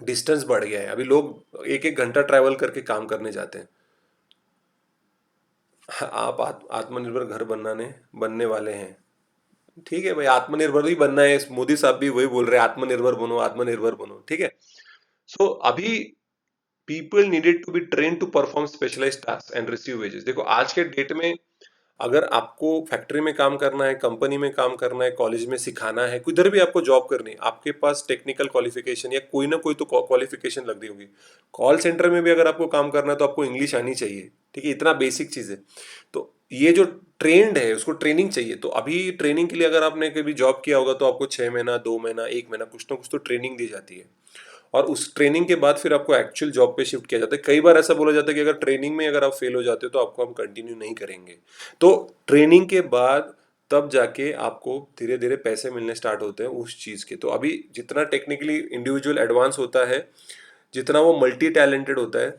डिस्टेंस बढ़ गया है। अभी लोग एक एक घंटा ट्रैवल करके काम करने जाते हैं। आप आत्मनिर्भर घर बनने वाले हैं, ठीक है भाई, आत्मनिर्भर ही बनना है। मोदी साहब भी वही बोल रहे हैं, आत्मनिर्भर बनो, आत्मनिर्भर बनो, ठीक है। सो अभी people needed to be train to perform specialised task and receive wages. देखो आज के डेट में अगर आपको फैक्ट्री में काम करना है, कंपनी में काम करना है, कॉलेज में सिखाना है, किधर भी आपको जॉब करनी है, आपके पास टेक्निकल क्वालिफिकेशन या कोई ना कोई तो क्वालिफिकेशन लग रही होगी। कॉल सेंटर में भी अगर आपको काम करना है तो आपको इंग्लिश आनी चाहिए, ठीक है, इतना बेसिक चीज़ है। तो ये जो ट्रेंड है उसको ट्रेनिंग चाहिए। तो अभी ट्रेनिंग के लिए अगर आपने कभी जॉब किया होगा तो आपको 6 महीना, 2 महीना, 1 महीना कुछ ना कुछ तो ट्रेनिंग दी जाती है और उस ट्रेनिंग के बाद फिर आपको एक्चुअल जॉब पे शिफ्ट किया जाता है। कई बार ऐसा बोला जाता है कि अगर ट्रेनिंग में अगर आप फेल हो जाते हो तो आपको हम कंटिन्यू नहीं करेंगे। तो ट्रेनिंग के बाद तब जाके आपको धीरे धीरे पैसे मिलने स्टार्ट होते हैं उस चीज़ के। तो अभी जितना टेक्निकली इंडिविजुअल एडवांस होता है, जितना वो मल्टी टैलेंटेड होता है,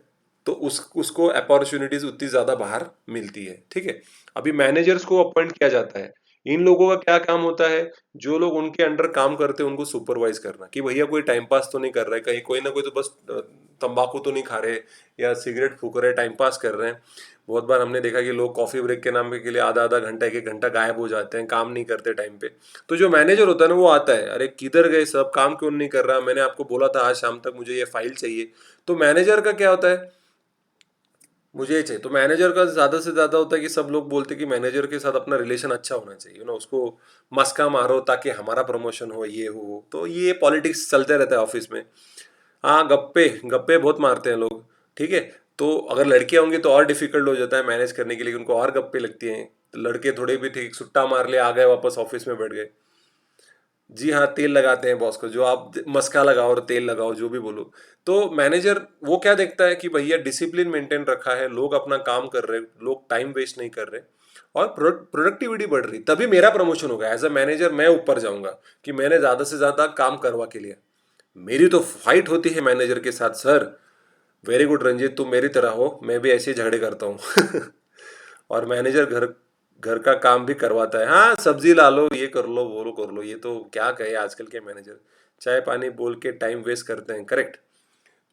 तो उसको अपॉर्चुनिटीज उतनी ज़्यादा बाहर मिलती है, ठीक है। अभी मैनेजर्स को अपॉइंट किया जाता है, इन लोगों का क्या काम होता है, जो लोग उनके अंडर काम करते हैं उनको सुपरवाइज करना, कि भैया कोई टाइम पास तो नहीं कर रहा है, कहीं कोई ना कोई तो बस तंबाकू तो नहीं खा रहे या सिगरेट फूक रहे, टाइम पास कर रहे हैं। बहुत बार हमने देखा कि लोग कॉफी ब्रेक के नाम के लिए आधा आधा घंटा, एक एक घंटा गायब हो जाते हैं, काम नहीं करते टाइम पे। तो जो मैनेजर होता है ना वो आता है, अरे किधर गए सब, काम क्यों नहीं कर रहा, मैंने आपको बोला था आज शाम तक मुझे ये फाइल चाहिए। तो मैनेजर का क्या होता है, मुझे ये चाहिए। तो मैनेजर का ज़्यादा से ज़्यादा होता है कि सब लोग बोलते हैं कि मैनेजर के साथ अपना रिलेशन अच्छा होना चाहिए ना, उसको मस्का मारो ताकि हमारा प्रमोशन हो, ये हो। तो ये पॉलिटिक्स चलते रहता है ऑफिस में। हाँ, गप्पे गप्पे बहुत मारते हैं लोग, ठीक है। तो अगर लड़कियां होंगी तो और डिफिकल्ट हो जाता है मैनेज करने के लिए, उनको और गप्पे लगती हैं। तो लड़के थोड़े भी ठीक सुट्टा मार ले, आ गए वापस ऑफिस में बैठ गए। जी हाँ, तेल लगाते हैं बॉस को, जो आप मस्का लगाओ और तेल लगाओ जो भी बोलो। तो मैनेजर वो क्या देखता है कि भैया डिसिप्लिन मेंटेन रखा है, लोग अपना काम कर रहे हैं, लोग टाइम वेस्ट नहीं कर रहे और प्रोडक्टिविटी बढ़ रही, तभी मेरा प्रमोशन होगा। एज अ मैनेजर मैं ऊपर जाऊंगा कि मैंने ज्यादा से ज्यादा काम करवा के लिए। मेरी तो फाइट होती है मैनेजर के साथ, सर वेरी गुड रंजीत, तुम मेरी तरह हो, मैं भी ऐसे ही झगड़े करता हूँ। और मैनेजर घर घर का काम भी करवाता है, हाँ सब्जी ला लो, ये कर लो, वो लो कर लो। ये तो क्या कहे आजकल के मैनेजर, चाय पानी बोल के टाइम वेस्ट करते हैं, करेक्ट।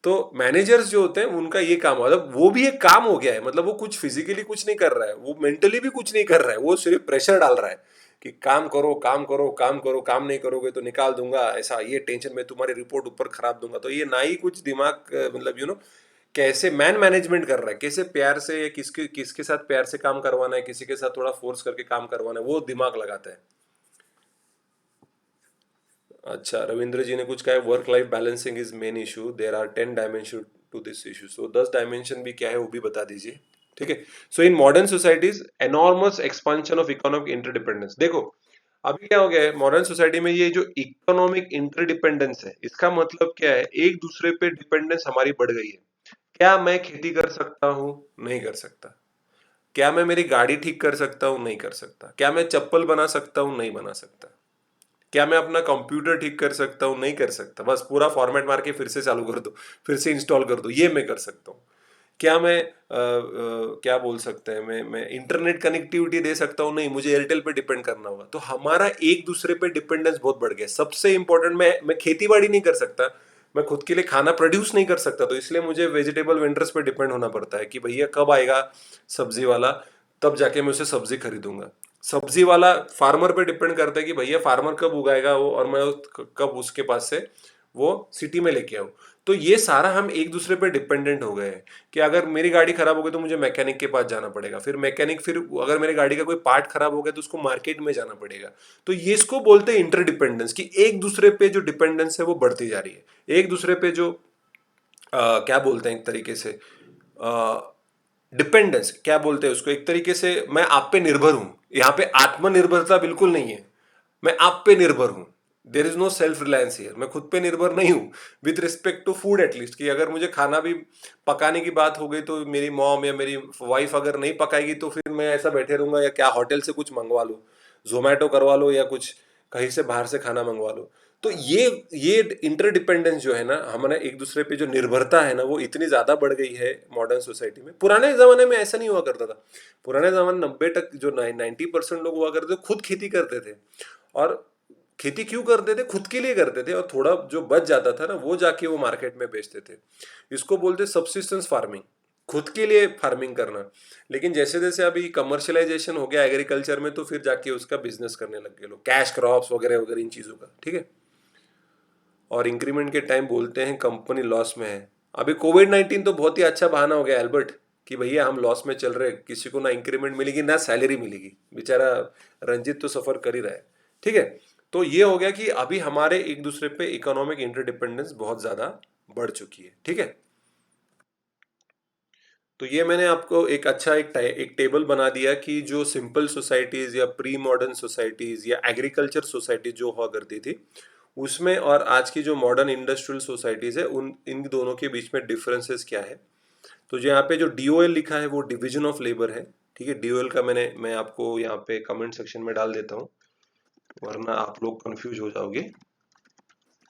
तो मैनेजर्स जो होते हैं उनका ये काम, मतलब वो भी एक काम हो गया है, मतलब वो कुछ फिजिकली कुछ नहीं कर रहा है, वो मेंटली भी कुछ नहीं कर रहा है, वो सिर्फ प्रेशर डाल रहा है कि काम करो काम करो काम करो, काम नहीं करोगे तो निकाल दूंगा, ऐसा ये टेंशन में तुम्हारी रिपोर्ट ऊपर खराब दूंगा। तो ये ना ही कुछ दिमाग मतलब कैसे मैन मैनेजमेंट कर रहा है, कैसे प्यार से या किसके किसके साथ प्यार से काम करवाना है, किसी के साथ थोड़ा फोर्स करके काम करवाना है, वो दिमाग लगाता है। अच्छा, रविंद्र जी ने कुछ कहा है, work life balancing is main issue, there are 10 dimension to this issue. So 10 dimension भी क्या है वो भी बता दीजिए, ठीक है। So in modern societies enormous expansion of economic interdependence. देखो अभी क्या हो गया है मॉडर्न सोसाइटी में, ये जो इकोनॉमिक इंटरडिपेंडेंस है इसका मतलब क्या है, एक दूसरे पे डिपेंडेंस हमारी बढ़ गई है। क्या मैं खेती कर सकता हूँ? नहीं कर सकता। क्या मैं मेरी गाड़ी ठीक कर सकता हूँ? नहीं कर सकता। क्या मैं चप्पल बना सकता हूँ? नहीं बना सकता। क्या मैं अपना कंप्यूटर ठीक कर सकता हूँ? नहीं कर सकता। बस पूरा फॉर्मेट मार के फिर से चालू कर दो, फिर से इंस्टॉल कर दो, ये मैं कर सकता हूँ। क्या मैं क्या बोल सकते हैं, मैं इंटरनेट कनेक्टिविटी दे सकता हूँ? नहीं, मुझे एयरटेल पे डिपेंड करना होगा। तो हमारा एक दूसरे पे डिपेंडेंस बहुत बढ़ गया। सबसे इंपॉर्टेंट, मैं खेती बाड़ी नहीं कर सकता, मैं खुद के लिए खाना प्रोड्यूस नहीं कर सकता, तो इसलिए मुझे वेजिटेबल वेंडर्स पे डिपेंड होना पड़ता है कि भैया कब आएगा सब्जी वाला, तब जाके मैं उसे सब्जी खरीदूंगा। सब्जी वाला फार्मर पे डिपेंड करता है कि भैया फार्मर कब उगाएगा वो, और मैं कब उसके पास से वो सिटी में लेके आऊँ। तो ये सारा हम एक दूसरे पे डिपेंडेंट हो गए हैं कि अगर मेरी गाड़ी खराब हो गई तो मुझे मैकेनिक के पास जाना पड़ेगा, फिर मैकेनिक, फिर अगर मेरी गाड़ी का कोई पार्ट खराब हो गया तो उसको मार्केट में जाना पड़ेगा। तो ये इसको बोलते हैं इंटरडिपेंडेंस, कि एक दूसरे पे जो डिपेंडेंस है वो बढ़ती जा रही है, एक दूसरे पे जो क्या बोलते हैं एक तरीके से, डिपेंडेंस क्या बोलते हैं उसको, एक तरीके से मैं आप पे निर्भर हूं। यहाँ पे आत्मनिर्भरता बिल्कुल नहीं है, मैं आप पे निर्भर हूं। There is no self reliance here, मैं खुद पे निर्भर नहीं हूं with respect to food at least, कि अगर मुझे खाना भी पकाने की बात हो गई तो मेरी मॉम या मेरी वाइफ अगर नहीं पकाएगी तो फिर मैं ऐसा बैठे रहूंगा, या क्या होटल से कुछ मंगवा लो, जोमेटो करवा लो, या कुछ कहीं से बाहर से खाना मंगवा लो। तो ये इंटरडिपेंडेंस जो है ना, हमारे एक दूसरे पे जो निर्भरता है ना, वो इतनी ज्यादा बढ़ गई है मॉडर्न सोसाइटी में। पुराने जमाने में ऐसा नहीं हुआ करता था। पुराने जमाने 90 तक जो 90% लोग हुआ करते थे खुद खेती करते थे, और खेती क्यों करते थे, खुद के लिए करते थे, और थोड़ा जो बच जाता था ना वो जाके वो मार्केट में बेचते थे। इसको बोलते सब्सिस्टेंस फार्मिंग, खुद के लिए फार्मिंग करना। लेकिन जैसे जैसे अभी कमर्शियलाइजेशन हो गया एग्रीकल्चर में, तो फिर जाके उसका बिजनेस करने लग गए लोग, कैश क्रॉप्स वगैरह वगैरह इन चीजों का, ठीक है। और इंक्रीमेंट के टाइम बोलते हैं कंपनी लॉस में है। अभी कोविड-19 तो बहुत ही अच्छा बहाना हो गया एल्बर्ट, कि भैया हम लॉस में चल रहे हैं, किसी को ना इंक्रीमेंट मिलेगी ना सैलरी मिलेगी, बेचारा रंजित तो सफर कर ही रहा है, ठीक है। तो ये हो गया कि अभी हमारे एक दूसरे पे इकोनॉमिक इंटरडिपेंडेंस बहुत ज्यादा बढ़ चुकी है, ठीक है। तो ये मैंने आपको एक अच्छा एक टेबल बना दिया कि जो सिंपल सोसाइटीज या प्री मॉडर्न सोसाइटीज या एग्रीकल्चर सोसाइटी जो हुआ करती थी उसमें, और आज की जो मॉडर्न इंडस्ट्रियल सोसाइटीज है, उन इन दोनों के बीच में डिफरेंसेस क्या है। तो जो यहाँ पे जो डीओएल लिखा है वो डिवीजन ऑफ लेबर है, ठीक है। डीओएल का मैं आपको यहाँ पे कमेंट सेक्शन में डाल देता हूँ, वरना आप लोग कंफ्यूज हो जाओगे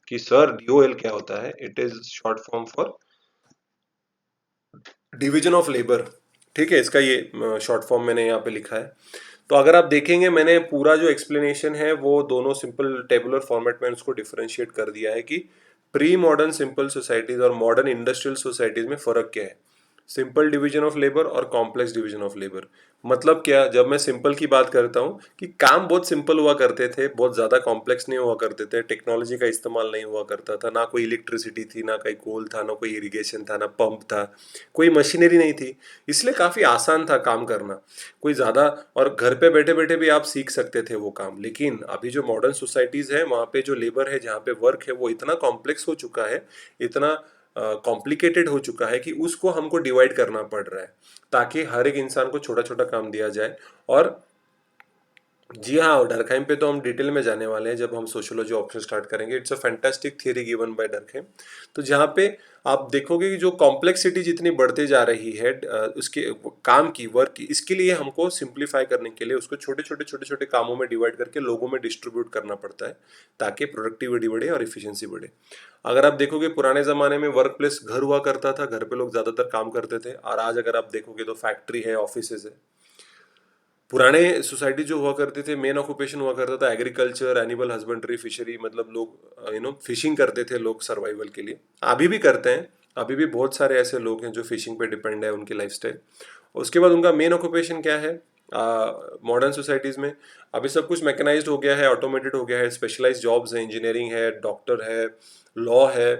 कि सर डीओएल क्या होता है। It is short form for division of labour, ठीक है। इसका ये शॉर्ट फॉर्म मैंने यहाँ पे लिखा है। तो अगर आप देखेंगे मैंने पूरा जो एक्सप्लेनेशन है वो दोनों सिंपल टेबुलर फॉर्मेट में उसको डिफरेंशिएट कर दिया है कि प्री मॉडर्न सिंपल सोसाइटीज और मॉडर्न इंडस्ट्रियल सोसाइटीज में फर्क क्या है, सिंपल डिवीजन ऑफ लेबर और कॉम्प्लेक्स डिवीजन ऑफ लेबर। मतलब क्या, जब मैं सिंपल की बात करता हूँ कि काम बहुत सिंपल हुआ करते थे, बहुत ज़्यादा कॉम्प्लेक्स नहीं हुआ करते थे, टेक्नोलॉजी का इस्तेमाल नहीं हुआ करता था, ना कोई इलेक्ट्रिसिटी थी, ना कोई कोल था, ना कोई इरिगेशन था, ना पंप था, कोई मशीनरी नहीं थी, इसलिए काफ़ी आसान था काम करना, कोई ज़्यादा, और घर पे बैठे बैठे भी आप सीख सकते थे वो काम। लेकिन अभी जो मॉडर्न सोसाइटीज़ है वहाँ पे जो लेबर है, जहाँ पे वर्क है, वो इतना कॉम्प्लेक्स हो चुका है, इतना कॉम्प्लिकेटेड हो चुका है कि उसको हमको डिवाइड करना पड़ रहा है ताकि हर एक इंसान को छोटा छोटा काम दिया जाए। और जी हाँ, डरखाइम पे तो हम डिटेल में जाने वाले हैं जब हम सोशियोलॉजी ऑप्शन स्टार्ट करेंगे। It's a fantastic theory given by Durkheim. तो जहाँ पे आप देखोगे कि जो कॉम्प्लेक्सिटी जितनी बढ़ती जा रही है उसके काम की, वर्क की, इसके लिए हमको सिंप्लीफाई करने के लिए उसको छोटे छोटे कामों में डिवाइड करके लोगों में डिस्ट्रीब्यूट करना पड़ता है ताकि प्रोडक्टिविटी बढ़े और इफिशियंसी बढ़े। अगर आप देखोगे पुराने ज़माने में वर्क प्लेस घर हुआ करता था, घर पे लोग ज़्यादातर काम करते थे, और आज अगर आप देखोगे तो फैक्ट्री है, ऑफिसेज है। पुराने सोसाइटी जो हुआ करते थे, मेन ऑक्यूपेशन हुआ करता था एग्रीकल्चर, एनिमल हस्बेंड्री, फिशरी, मतलब लोग फिशिंग करते थे लोग सर्वाइवल के लिए। अभी भी करते हैं, अभी भी बहुत सारे ऐसे लोग हैं जो फिशिंग पे डिपेंड है उनकी लाइफस्टाइल। उसके बाद उनका मेन ऑक्यूपेशन क्या है मॉडर्न सोसाइटीज़ में, अभी सब कुछ मैकेनाइज्ड हो गया है, ऑटोमेटेड हो गया है, स्पेशलाइज्ड जॉब्स हैं, इंजीनियरिंग है, डॉक्टर है, लॉ है,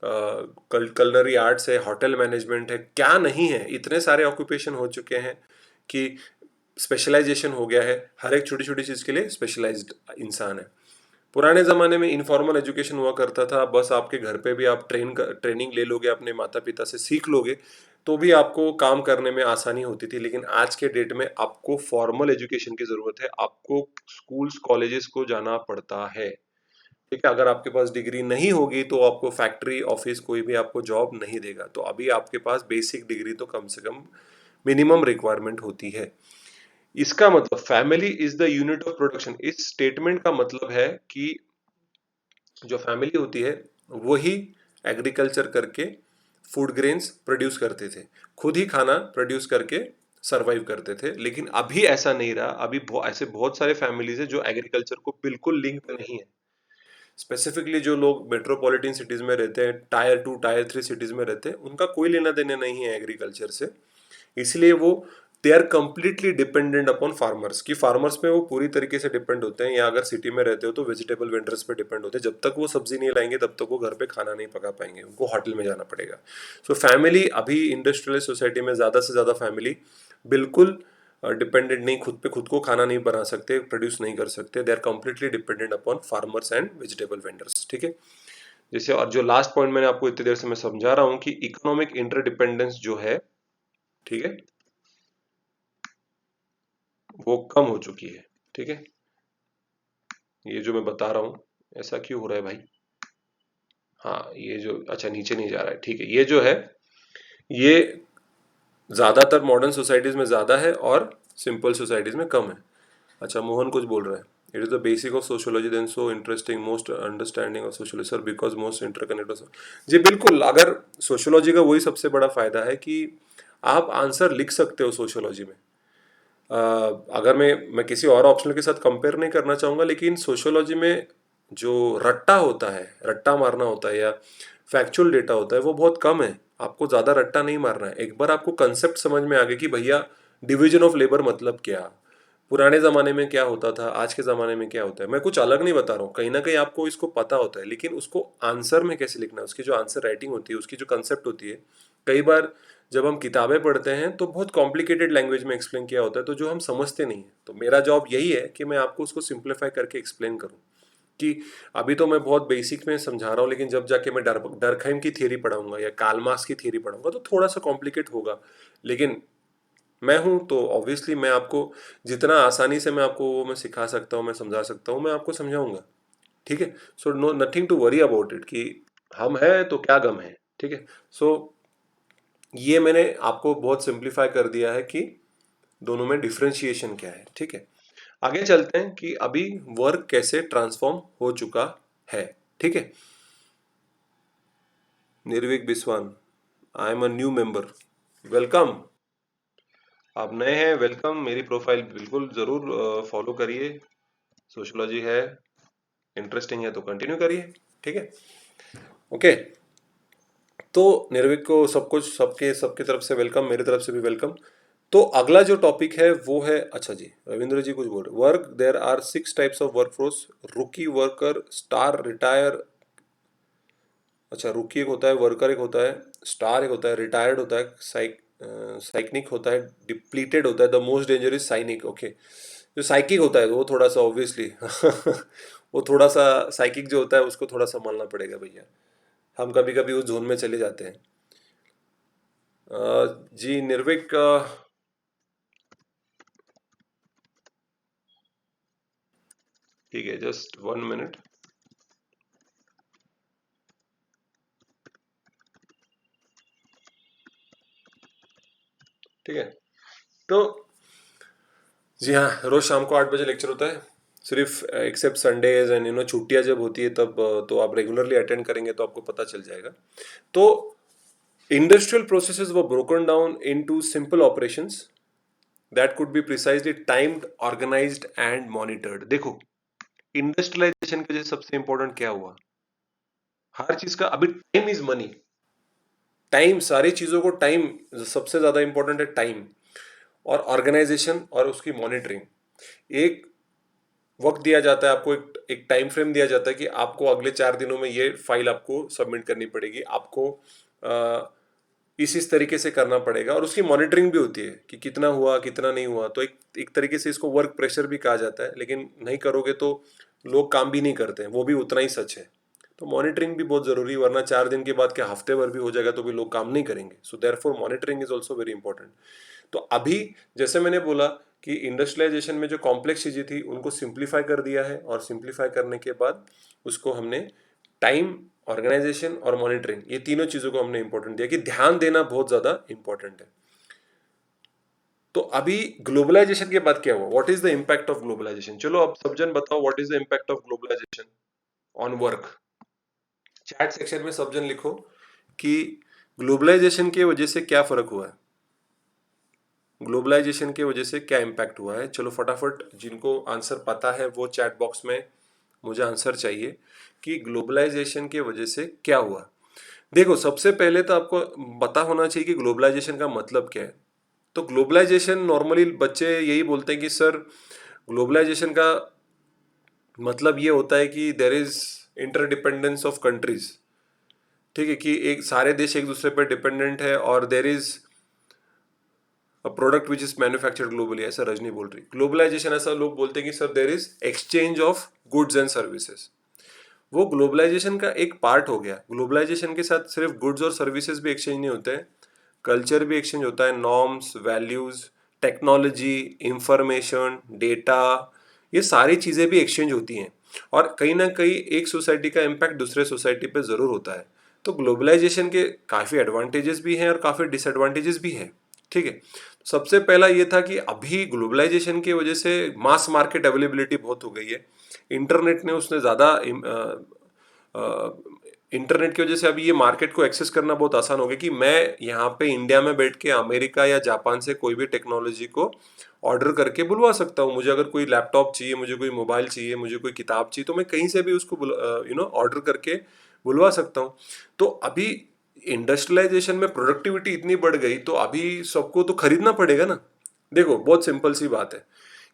कलनरी आर्ट्स है, होटल मैनेजमेंट है, क्या नहीं है, इतने सारे ऑक्यूपेशन हो चुके हैं कि स्पेशलाइजेशन हो गया है, हर एक छोटी छोटी चीज़ के लिए स्पेशलाइज्ड इंसान है। पुराने ज़माने में इनफॉर्मल एजुकेशन हुआ करता था, बस आपके घर पे भी आप ट्रेनिंग ले लोगे, अपने माता पिता से सीख लोगे तो भी आपको काम करने में आसानी होती थी। लेकिन आज के डेट में आपको फॉर्मल एजुकेशन की ज़रूरत है, आपको स्कूल्स कॉलेजेस को जाना पड़ता है, ठीक है। अगर आपके पास डिग्री नहीं होगी तो आपको फैक्ट्री ऑफिस कोई भी आपको जॉब नहीं देगा। तो अभी आपके पास बेसिक डिग्री तो कम से कम मिनिमम रिक्वायरमेंट होती है। इसका मतलब family is the unit of production, इस स्टेटमेंट का मतलब है कि जो फैमिली होती है वही एग्रीकल्चर करके फूड ग्रेन्स प्रोड्यूस करते थे, खुद ही खाना प्रोड्यूस करके सरवाइव करते थे। लेकिन अभी ऐसा नहीं रहा, अभी ऐसे बहुत सारे फैमिलीज है जो एग्रीकल्चर को बिल्कुल लिंक नहीं है। स्पेसिफिकली जो लोग मेट्रोपॉलिटन सिटीज में रहते हैं, टायर 2 टायर 3 सिटीज में रहते हैं, उनका कोई लेना देना नहीं है एग्रीकल्चर से, इसलिए वो they are completely dependent upon farmers, कि फार्मर्स पे वो पूरी तरीके से डिपेंड होते हैं, या अगर सिटी में रहते हो तो वेजिटेबल वेंडर्स पे डिपेंड होते हैं। जब तक वो सब्जी नहीं लाएंगे तब तक वो घर पे खाना नहीं पका पाएंगे, उनको होटल में जाना पड़ेगा। सो फैमिली, अभी इंडस्ट्रियल सोसाइटी में ज़्यादा से ज़्यादा फैमिली बिल्कुल डिपेंडेंट नहीं, खुद पे खुद को खाना नहीं बना सकते, प्रोड्यूस नहीं कर सकते। They are completely dependent upon farmers and vegetable vendors, ठीक है। जैसे, और जो लास्ट पॉइंट मैंने आपको इतनी देर से मैं समझा रहा हूँ कि इकोनॉमिक इंटरडिपेंडेंस जो है, ठीक है, वो कम हो चुकी है, ठीक है। ये जो मैं बता रहा हूँ, ऐसा क्यों हो रहा है भाई? हाँ, ये जो, अच्छा नीचे नहीं जा रहा है, ठीक है। ये जो है, ये ज़्यादातर मॉडर्न सोसाइटीज़ में ज़्यादा है और सिंपल सोसाइटीज़ में कम है। अच्छा, मोहन कुछ बोल रहा है। It is the basic of sociology then so interesting most understanding of sociology sir because most interconnected. जी बिल्कुल, अगर सोशियोलॉजी का वही सबसे बड़ा फायदा है कि आप आंसर लिख सकते हो सोशियोलॉजी में। अगर मैं किसी और ऑप्शनल के साथ कंपेयर नहीं करना चाहूँगा, लेकिन सोशियोलॉजी में जो रट्टा होता है, रट्टा मारना होता है, या फैक्चुअल डेटा होता है, वो बहुत कम है। आपको ज़्यादा रट्टा नहीं मारना है। एक बार आपको कंसेप्ट समझ में आ गया कि भैया डिवीजन ऑफ लेबर मतलब क्या, पुराने ज़माने में क्या होता था, आज के ज़माने में क्या होता है। मैं कुछ अलग नहीं बता रहा हूँ, कहीं ना कहीं आपको इसको पता होता है, लेकिन उसको आंसर में कैसे लिखना है, उसकी जो आंसर राइटिंग होती है, उसकी जो कंसेप्ट होती है, कई बार जब हम किताबें पढ़ते हैं तो बहुत कॉम्प्लिकेटेड लैंग्वेज में एक्सप्लेन किया होता है, तो जो हम समझते नहीं है। तो मेरा जॉब यही है कि मैं आपको उसको सिंप्लीफाई करके एक्सप्लेन करूँ, कि अभी तो मैं बहुत बेसिक में समझा रहा हूँ, लेकिन जब जाके मैं डरखाइम की थियरी पढ़ाऊंगा या कार्ल मार्क्स की थियरी पढ़ाऊंगा तो थोड़ा सा कॉम्प्लिकेट होगा। लेकिन मैं हूँ तो ऑब्वियसली मैं आपको जितना आसानी से मैं आपको वो मैं सिखा सकता हूँ, मैं समझा सकता हूँ, मैं आपको समझाऊंगा, ठीक है। So no, nothing to worry about it, कि हम है तो क्या गम है, ठीक है। सो ये मैंने आपको बहुत सिंप्लीफाई कर दिया है कि दोनों में डिफरेंशिएशन क्या है, ठीक है। आगे चलते हैं कि अभी वर्क कैसे ट्रांसफॉर्म हो चुका है, ठीक है। Nirvik Biswan, I am a new member, welcome. आप नए हैं, वेलकम। मेरी प्रोफाइल बिल्कुल ज़रूर फॉलो करिए। सोशियोलॉजी है, इंटरेस्टिंग है तो कंटिन्यू करिए, ठीक है, ओके। तो निर्विक को सब कुछ, सबके सबके तरफ से वेलकम, मेरी तरफ से भी वेलकम। तो अगला जो टॉपिक है वो है, अच्छा जी रविंद्र जी कुछ बोल रहे, work there are 6 types of work force, रुकी, वर्कर, स्टार, रिटायर। अच्छा, रुकी एक होता है, वर्कर एक होता है, स्टार एक होता है, रिटायर्ड होता है, साइक्निक होता है, डिप्लीटेड होता है, द मोस्ट डेंजरस साइनिक, ओके। जो साइकिक होता है वो थोड़ा सा ऑब्वियसली वो थोड़ा सा साइकिक जो होता है उसको थोड़ा संभालना पड़ेगा भैया, हम कभी कभी उस जोन में चले जाते हैं। जी निर्विक, ठीक है, जस्ट 1 मिनट। ठीक है, तो जी हाँ, रोज शाम को 8 बजे लेक्चर होता है, सिर्फ एक्सेप्ट संडेज एंड छुट्टियां जब होती है तब तो आप रेगुलरली अटेंड करेंगे तो आपको पता चल जाएगा। तो industrial processes were broken down into simple operations that could be precisely timed, organised and monitored. देखो, इंडस्ट्रियलाइजेशन के लिए सबसे इंपॉर्टेंट क्या हुआ? हर चीज का अभी टाइम इज मनी, टाइम, सारी चीजों को टाइम, सबसे ज्यादा इंपॉर्टेंट है टाइम, और ऑर्गेनाइजेशन और उसकी मॉनिटरिंग। एक वक्त दिया जाता है आपको, एक टाइम फ्रेम दिया जाता है कि आपको अगले 4 दिनों में ये फाइल आपको सबमिट करनी पड़ेगी, आपको इस तरीके से करना पड़ेगा, और उसकी मॉनिटरिंग भी होती है कि कितना हुआ कितना नहीं हुआ। तो एक तरीके से इसको वर्क प्रेशर भी कहा जाता है, लेकिन नहीं करोगे तो लोग काम भी नहीं करते हैं, वो भी उतना ही सच है। तो मॉनिटरिंग भी बहुत जरूरी है, वरना 4 दिन के बाद क्या हफ्ते भर भी हो जाएगा तो भी लोग काम नहीं करेंगे। So therefore monitoring is also very important. तो अभी जैसे मैंने बोला कि इंडस्ट्रियलाइजेशन में जो कॉम्प्लेक्स चीज़ें थी उनको सिंप्लीफाई कर दिया है, और सिंप्लीफाई करने के बाद उसको हमने टाइम, ऑर्गेनाइजेशन और मॉनिटरिंग, ये तीनों चीज़ों को हमने इंपॉर्टेंट दिया कि ध्यान देना बहुत ज़्यादा इंपॉर्टेंट है। तो अभी ग्लोबलाइजेशन के बाद क्या हुआ? What is the impact of globalisation? चलो अब सब जन बताओ, what is the impact of globalisation on work. Chat section में सब जन लिखो कि ग्लोबलाइजेशन की वजह से क्या फर्क हुआ है, ग्लोबलाइजेशन की वजह से क्या इम्पैक्ट हुआ है। चलो फटाफट, जिनको आंसर पता है वो चैट बॉक्स में मुझे आंसर चाहिए कि ग्लोबलाइजेशन की वजह से क्या हुआ। देखो, सबसे पहले तो आपको पता होना चाहिए कि ग्लोबलाइजेशन का मतलब क्या है। तो ग्लोबलाइजेशन नॉर्मली बच्चे यही बोलते हैं कि सर ग्लोबलाइजेशन का मतलब ये होता है कि there is interdependence of countries, ठीक है, कि एक सारे देश एक दूसरे पर डिपेंडेंट है और there is a product which is manufactured globally, ऐसा रजनी बोल रही। ग्लोबलाइजेशन ऐसा लोग बोलते हैं कि sir there is exchange of goods and services, वो ग्लोबलाइजेशन का एक पार्ट हो गया। ग्लोबलाइजेशन के साथ सिर्फ गुड्स और सर्विसेज भी एक्सचेंज नहीं होते हैं, कल्चर भी एक्सचेंज होता है, norms, values, technology, information, data, ये सारी चीज़ें भी एक्सचेंज होती हैं और कहीं ना कहीं एक सोसाइटी का इम्पैक्ट दूसरे सोसाइटी पे ज़रूर होता है। तो ग्लोबलाइजेशन के काफ़ी एडवांटेजेस भी हैं और काफ़ी डिसएडवांटेजेस भी हैं, ठीक है। सबसे पहला ये था कि अभी ग्लोबलाइजेशन की वजह से मास मार्केट अवेलेबिलिटी बहुत हो गई है। इंटरनेट ने उसने ज़्यादा इंटरनेट की वजह से अभी ये मार्केट को एक्सेस करना बहुत आसान हो गया कि मैं यहाँ पे इंडिया में बैठ के अमेरिका या जापान से कोई भी टेक्नोलॉजी को ऑर्डर करके बुलवा सकता हूँ। मुझे अगर कोई लैपटॉप चाहिए, मुझे कोई मोबाइल चाहिए, मुझे कोई किताब चाहिए, तो मैं कहीं से भी उसको ऑर्डर करके बुलवा सकता हूँ। तो अभी इंडस्ट्रियलाइजेशन में प्रोडक्टिविटी इतनी बढ़ गई तो अभी सबको तो खरीदना पड़ेगा ना। देखो बहुत सिंपल सी बात है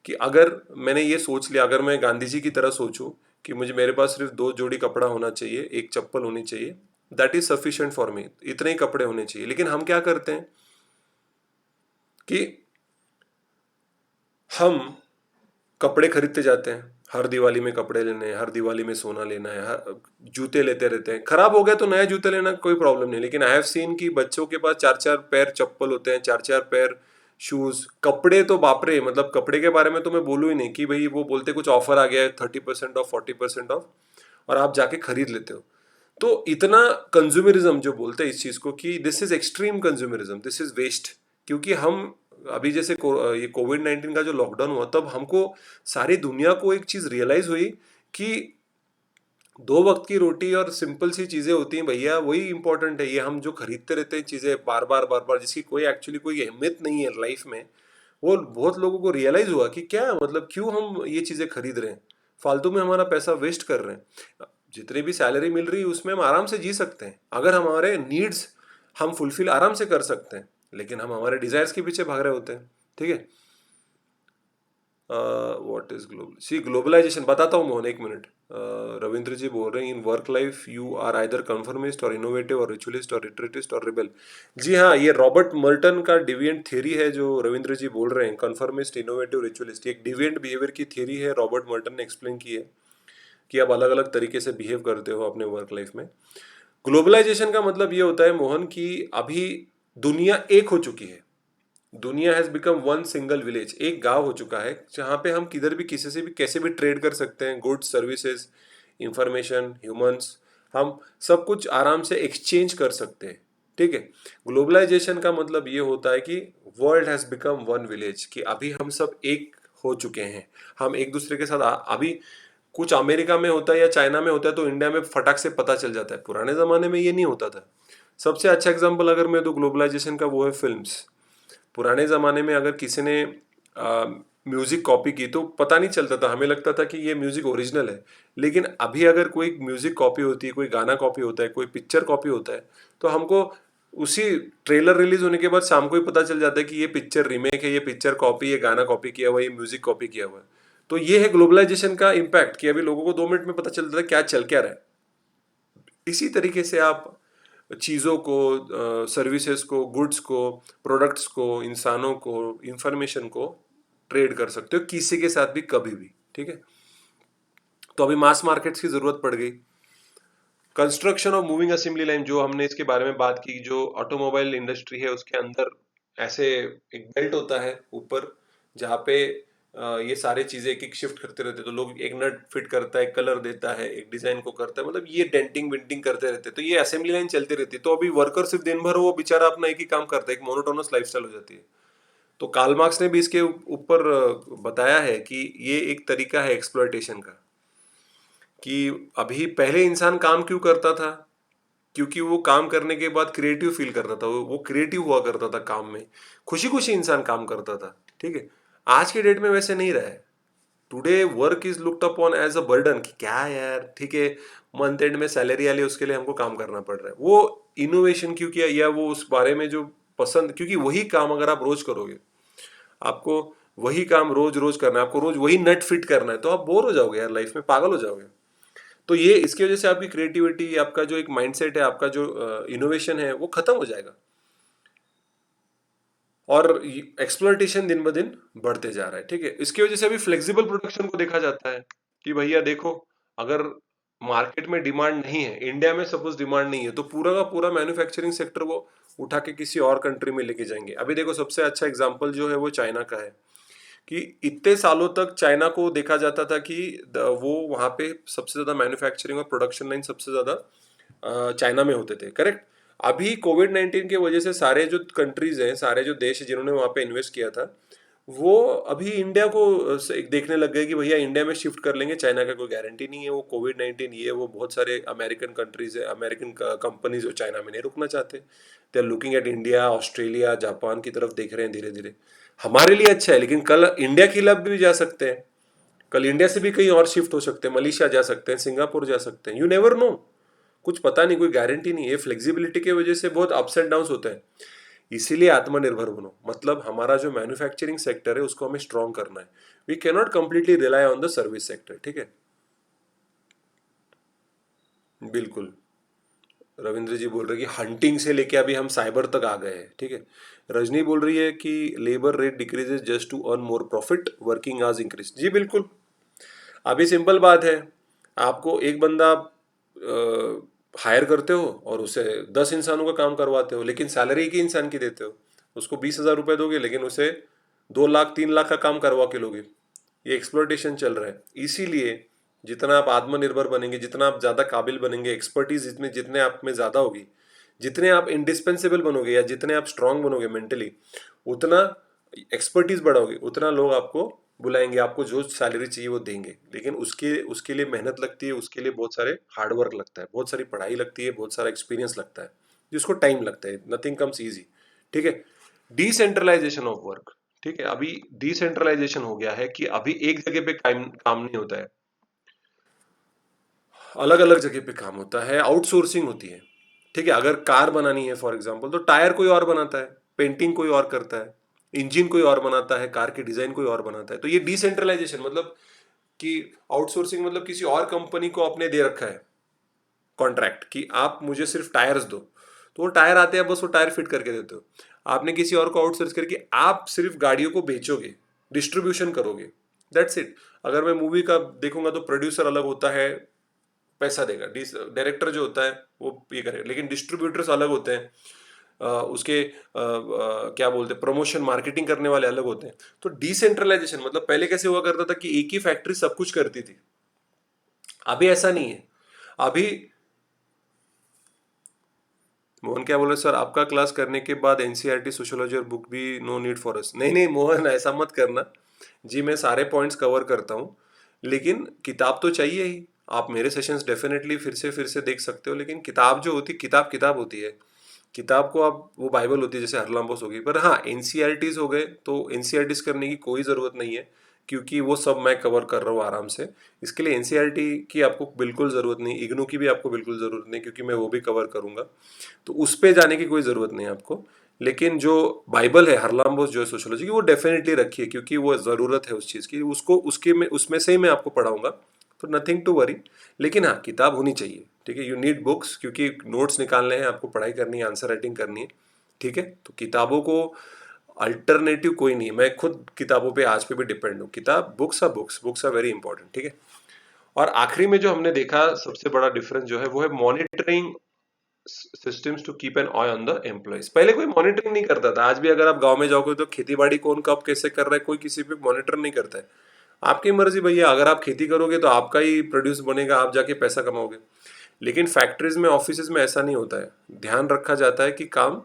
कि अगर मैंने ये सोच लिया, अगर मैं गांधी जी की तरह सोचूं कि मुझे मेरे पास सिर्फ 2 जोड़ी कपड़ा होना चाहिए, एक चप्पल होनी चाहिए, that is sufficient for me, इतने ही कपड़े होने चाहिए। लेकिन हम क्या करते हैं कि हम कपड़े खरीदते जाते हैं, हर दिवाली में कपड़े लेने हैं, हर दिवाली में सोना लेना है, जूते लेते रहते हैं। खराब हो गया तो नया जूते लेना कोई प्रॉब्लम नहीं, लेकिन आई हैव सीन कि बच्चों के पास 4-4 पैर चप्पल होते हैं, 4-4 पैर शूज। कपड़े तो बापरे, मतलब कपड़े के बारे में तो मैं बोलूँ ही नहीं कि भाई वो बोलते कुछ ऑफर आ गया है 30% ऑफ, 40% ऑफ, और आप जाके खरीद लेते हो। तो इतना कंज्यूमरिज्म जो बोलते हैं इस चीज को कि this is extreme consumerism, this is waste. क्योंकि हम अभी जैसे ये कोविड-19 का जो लॉकडाउन हुआ तब हमको सारी दुनिया को एक चीज रियलाइज हुई कि 2 वक्त की रोटी और सिंपल सी चीजें होती हैं भैया, वही इंपॉर्टेंट है। ये हम जो खरीदते रहते हैं चीजें बार बार बार बार, जिसकी कोई एक्चुअली कोई अहमियत नहीं है लाइफ में, वो बहुत लोगों को रियलाइज हुआ कि क्या मतलब क्यों हम ये चीजें खरीद रहे हैं, फालतू में हमारा पैसा वेस्ट कर रहे हैं। जितनी भी सैलरी मिल रही है उसमें हम आराम से जी सकते हैं, अगर हमारे नीड्स हम फुलफिल आराम से कर सकते हैं, लेकिन हम हमारे डिजायर्स के पीछे भाग रहे होते हैं, ठीक है। What is global, see globalisation बताता हूँ मोहन, एक मिनट। रविंद्र जी बोल रहे हैं in work life you are either conformist और इनोवेटिव और रिचुअलिस्ट और रिट्रीटिस्ट और रिबेल। जी हाँ, ये रॉबर्ट मर्टन का डिविएंट थ्योरी है जो रविंद्र जी बोल रहे हैं, कन्फर्मिस्ट, इनोवेटिव, रिचुअलिस्ट। एक डिविएंट बिहेवियर की थ्योरी है, रॉबर्ट मर्टन ने एक्सप्लेन की है कि आप अलग अलग तरीके से बिहेव करते हो अपने वर्क लाइफ में। ग्लोबलाइजेशन का मतलब ये होता है मोहन कि अभी दुनिया एक हो चुकी है, दुनिया has become one single village, एक गांव हो चुका है जहां पे हम किधर भी किसी से भी कैसे भी ट्रेड कर सकते हैं, गुड्स, सर्विसेज, इंफॉर्मेशन, ह्यूमंस, हम सब कुछ आराम से एक्सचेंज कर सकते हैं, ठीक है। ग्लोबलाइजेशन का मतलब ये होता है कि world has become one village, कि अभी हम सब एक हो चुके हैं। हम एक दूसरे के साथ अभी कुछ अमेरिका में होता है या चाइना में होता है तो इंडिया में फटाक से पता चल जाता है, पुराने जमाने में ये नहीं होता था। सबसे अच्छा एग्जाम्पल अगर मैं दूं ग्लोबलाइजेशन का, वो है फिल्म्स। पुराने ज़माने में अगर किसी ने म्यूज़िक कॉपी की तो पता नहीं चलता था, हमें लगता था कि ये म्यूज़िक ओरिजिनल है। लेकिन अभी अगर कोई म्यूज़िक कॉपी होती है, कोई गाना कॉपी होता है, कोई पिक्चर कॉपी होता है, तो हमको उसी ट्रेलर रिलीज होने के बाद शाम को ही पता चल जाता है कि ये पिक्चर रीमेक है, ये पिक्चर कॉपी, ये गाना कॉपी किया हुआ है, ये म्यूज़िक कॉपी किया हुआ है। तो ये है ग्लोबलाइजेशन का इम्पैक्ट कि अभी लोगों को 2 मिनट में पता चल जाता है क्या चल क्या रहा है। इसी तरीके से आप चीज़ों को, सर्विसेज को, गुड्स को, प्रोडक्ट्स को, इंसानों को, इंफॉर्मेशन को ट्रेड कर सकते हो किसी के साथ भी कभी भी, ठीक है। तो अभी मास मार्केट्स की जरूरत पड़ गई। Construction of moving assembly line, जो हमने इसके बारे में बात की, जो ऑटोमोबाइल इंडस्ट्री है उसके अंदर ऐसे एक बेल्ट होता है ऊपर जहाँ पे ये सारे चीजें एक एक शिफ्ट करते रहते हैं, तो लोग एक नट फिट करता है, कलर देता है, एक डिजाइन को करता है, मतलब ये डेंटिंग विंटिंग करते रहते हैं, तो ये असेंबली लाइन चलती रहती है। तो अभी वर्कर सिर्फ दिन भर वो बेचारा अपना एक ही काम करता है, एक मोनोटोनस लाइफस्टाइल हो जाती है। तो कार्ल मार्क्स ने भी इसके ऊपर बताया है कि ये एक तरीका है एक्सप्लॉयटेशन का, कि अभी पहले इंसान काम क्यों करता था, क्योंकि वो काम करने के बाद क्रिएटिव फील करता था, वो क्रिएटिव हुआ करता था काम में, खुशी खुशी इंसान काम करता था, ठीक है। आज के डेट में वैसे नहीं रहा है। Today work is looked upon as a burden, कि क्या यार, ठीक है, मंथ एंड में सैलरी आ रही है उसके लिए हमको काम करना पड़ रहा है। वो इनोवेशन क्यों किया, या वो उस बारे में जो पसंद, क्योंकि वही काम अगर आप रोज करोगे, आपको वही काम रोज रोज करना है, आपको रोज वही नट फिट करना है, तो आप बोर हो जाओगे यार, लाइफ में पागल हो जाओगे। तो ये इसकी वजह से आपकी क्रिएटिविटी, आपका जो एक माइंडसेट है, आपका जो इनोवेशन है वो खत्म हो जाएगा, और एक्सप्लॉइटेशन दिन ब दिन बढ़ते जा रहा है। ठीक है, इसकी वजह से अभी फ्लेक्सिबल प्रोडक्शन को देखा जाता है कि भैया देखो, अगर मार्केट में डिमांड नहीं है, इंडिया में सपोज डिमांड नहीं है, तो पूरा का पूरा मैन्युफैक्चरिंग सेक्टर वो उठा के किसी और कंट्री में लेके जाएंगे। अभी देखो सबसे अच्छा एग्जांपल जो है वो चाइना का है, कि इतने सालों तक चाइना को देखा जाता था कि वो वहाँ पे सबसे ज्यादा मैन्युफैक्चरिंग और प्रोडक्शन लाइन सबसे ज्यादा चाइना में होते थे, करेक्ट। अभी कोविड 19 की वजह से सारे जो कंट्रीज हैं, सारे जो देश हैं जिन्होंने वहाँ पे इन्वेस्ट किया था, वो अभी इंडिया को देखने लग गए कि भैया इंडिया में शिफ्ट कर लेंगे, चाइना का कोई गारंटी नहीं है। वो कोविड 19 ये वो बहुत सारे अमेरिकन कंट्रीज है, अमेरिकन कंपनीज जो चाइना में नहीं रुकना चाहते, they are looking at India, Australia, Japan की तरफ देख रहे हैं धीरे धीरे। हमारे लिए अच्छा है, लेकिन कल इंडिया के खिलाफ भी जा सकते हैं, कल इंडिया से भी कहीं और शिफ्ट हो सकते हैं, मलेशिया जा सकते हैं, सिंगापुर जा सकते हैं, यू नेवर नो, कुछ पता नहीं, कोई गारंटी नहीं है। फ्लेक्सिबिलिटी की वजह से बहुत अप्स एंड डाउन होते हैं, इसीलिए आत्मनिर्भर बनो, मतलब हमारा जो मैन्युफैक्चरिंग सेक्टर है उसको हमें स्ट्रॉन्ग करना है। We can not completely rely on the service sector. ठीक है, बिल्कुल। रविंद्र जी बोल रहे हैं कि हंटिंग से लेके अभी हम साइबर तक आ गए हैं। ठीक है, रजनी बोल रही है कि labour rate decreases just to earn more profit, working hours increase. जी बिल्कुल, अभी सिंपल बात है, आपको एक बंदा हायर करते हो और उसे 10 इंसानों का काम करवाते हो, लेकिन सैलरी एक ही इंसान की देते हो। उसको 20,000 रुपये दोगे, लेकिन उसे 2 लाख 3 लाख का काम करवा के लोगे। ये एक्सप्लॉइटेशन चल रहा है। इसीलिए जितना आप आत्मनिर्भर बनेंगे, जितना आप ज़्यादा काबिल बनेंगे, एक्सपर्टीज जितने जितने आप में ज़्यादा होगी, जितने आप इंडिस्पेंसेबल बनोगे या जितने आप स्ट्रांग बनोगे मेंटली, उतना एक्सपर्टीज बढ़ाओगे, उतना लोग आपको बुलाएंगे, आपको जो सैलरी चाहिए वो देंगे। लेकिन उसके उसके लिए मेहनत लगती है, उसके लिए बहुत सारे हार्डवर्क लगता है, बहुत सारी पढ़ाई लगती है, बहुत सारा एक्सपीरियंस लगता है, जिसको टाइम लगता है। Nothing comes easy. ठीक है, डिसेंट्रलाइजेशन ऑफ वर्क। ठीक है, अभी डिसेंट्रलाइजेशन हो गया है कि अभी एक जगह पे काम काम नहीं होता है, अलग अलग जगह पे काम होता है, आउटसोर्सिंग होती है। ठीक है, अगर कार बनानी है फॉर एग्जांपल, तो टायर कोई और बनाता है, पेंटिंग कोई और करता है, इंजन कोई और बनाता है, कार की डिजाइन कोई और बनाता है। तो ये डिसेंट्रलाइजेशन मतलब कि आउटसोर्सिंग, मतलब किसी और कंपनी को आपने दे रखा है कॉन्ट्रैक्ट कि आप मुझे सिर्फ टायर्स दो, तो वो टायर आते हैं, बस वो टायर फिट करके देते हो। आपने किसी और को आउटसोर्स करके आप सिर्फ गाड़ियों को बेचोगे, डिस्ट्रीब्यूशन करोगे, दैट्स इट। अगर मैं मूवी का देखूंगा तो प्रोड्यूसर अलग होता है, पैसा देगा, डायरेक्टर जो होता है वो ये करेगा, लेकिन डिस्ट्रीब्यूटर्स अलग होते हैं, उसके क्या बोलते हैं, प्रमोशन मार्केटिंग करने वाले अलग होते हैं। तो डिसेंट्रलाइजेशन मतलब पहले कैसे हुआ करता था कि एक ही फैक्ट्री सब कुछ करती थी, अभी ऐसा नहीं है। अभी मोहन क्या बोले, सर आपका क्लास करने के बाद एनसीईआरटी सोशियोलॉजी और बुक भी नो नीड फॉर अस। नहीं नहीं मोहन, ऐसा मत करना जी, मैं सारे पॉइंट्स कवर करता हूँ, लेकिन किताब तो चाहिए ही। आप मेरे सेशंस डेफिनेटली फिर से देख सकते हो, लेकिन किताब जो होती, किताब किताब होती है, किताब को आप, वो बाइबल होती है जैसे हरलाम बोस होगी। पर हाँ, एनसीईआरटीज हो गए तो एनसीईआरटीज करने की कोई ज़रूरत नहीं है, क्योंकि वो सब मैं कवर कर रहा हूँ आराम से। इसके लिए एनसीईआरटी की आपको बिल्कुल ज़रूरत नहीं, इग्नू की भी आपको बिल्कुल ज़रूरत नहीं, क्योंकि मैं वो भी कवर करूँगा, तो उस पे जाने की कोई ज़रूरत नहीं है आपको। लेकिन जो बाइबल है हरलाम बोस जो है सोशियोलॉजी की, वो डेफिनेटली रखिए, क्योंकि वो ज़रूरत है उस चीज़ की, उसको उसके में उसमें से ही मैं आपको पढ़ाऊंगा, तो नथिंग टू वरी। लेकिन हाँ, किताब होनी चाहिए। ठीक है, यू नीड बुक्स, क्योंकि नोट्स निकालने हैं आपको, पढ़ाई करनी है, आंसर राइटिंग करनी है। ठीक है, तो किताबों को अल्टरनेटिव कोई नहीं है। मैं खुद किताबों पे आज पे भी डिपेंड हूँ। किताब, बुक्स आर वेरी इंपॉर्टेंट। ठीक है, और आखिरी में जो हमने देखा सबसे बड़ा डिफरेंस जो है वो है monitoring systems to keep an eye on the employees. पहले कोई मॉनिटरिंग नहीं करता था। आज भी अगर आप गांव में जाओगे तो खेती बाड़ी कौन कब कैसे कर रहा है, कोई किसी पे मॉनिटर नहीं करता है। आपकी मर्जी भैया, अगर आप खेती करोगे तो आपका ही प्रोड्यूस बनेगा, आप जाके पैसा कमाओगे। लेकिन फैक्ट्रीज में, ऑफिस में ऐसा नहीं होता है, ध्यान रखा जाता है कि काम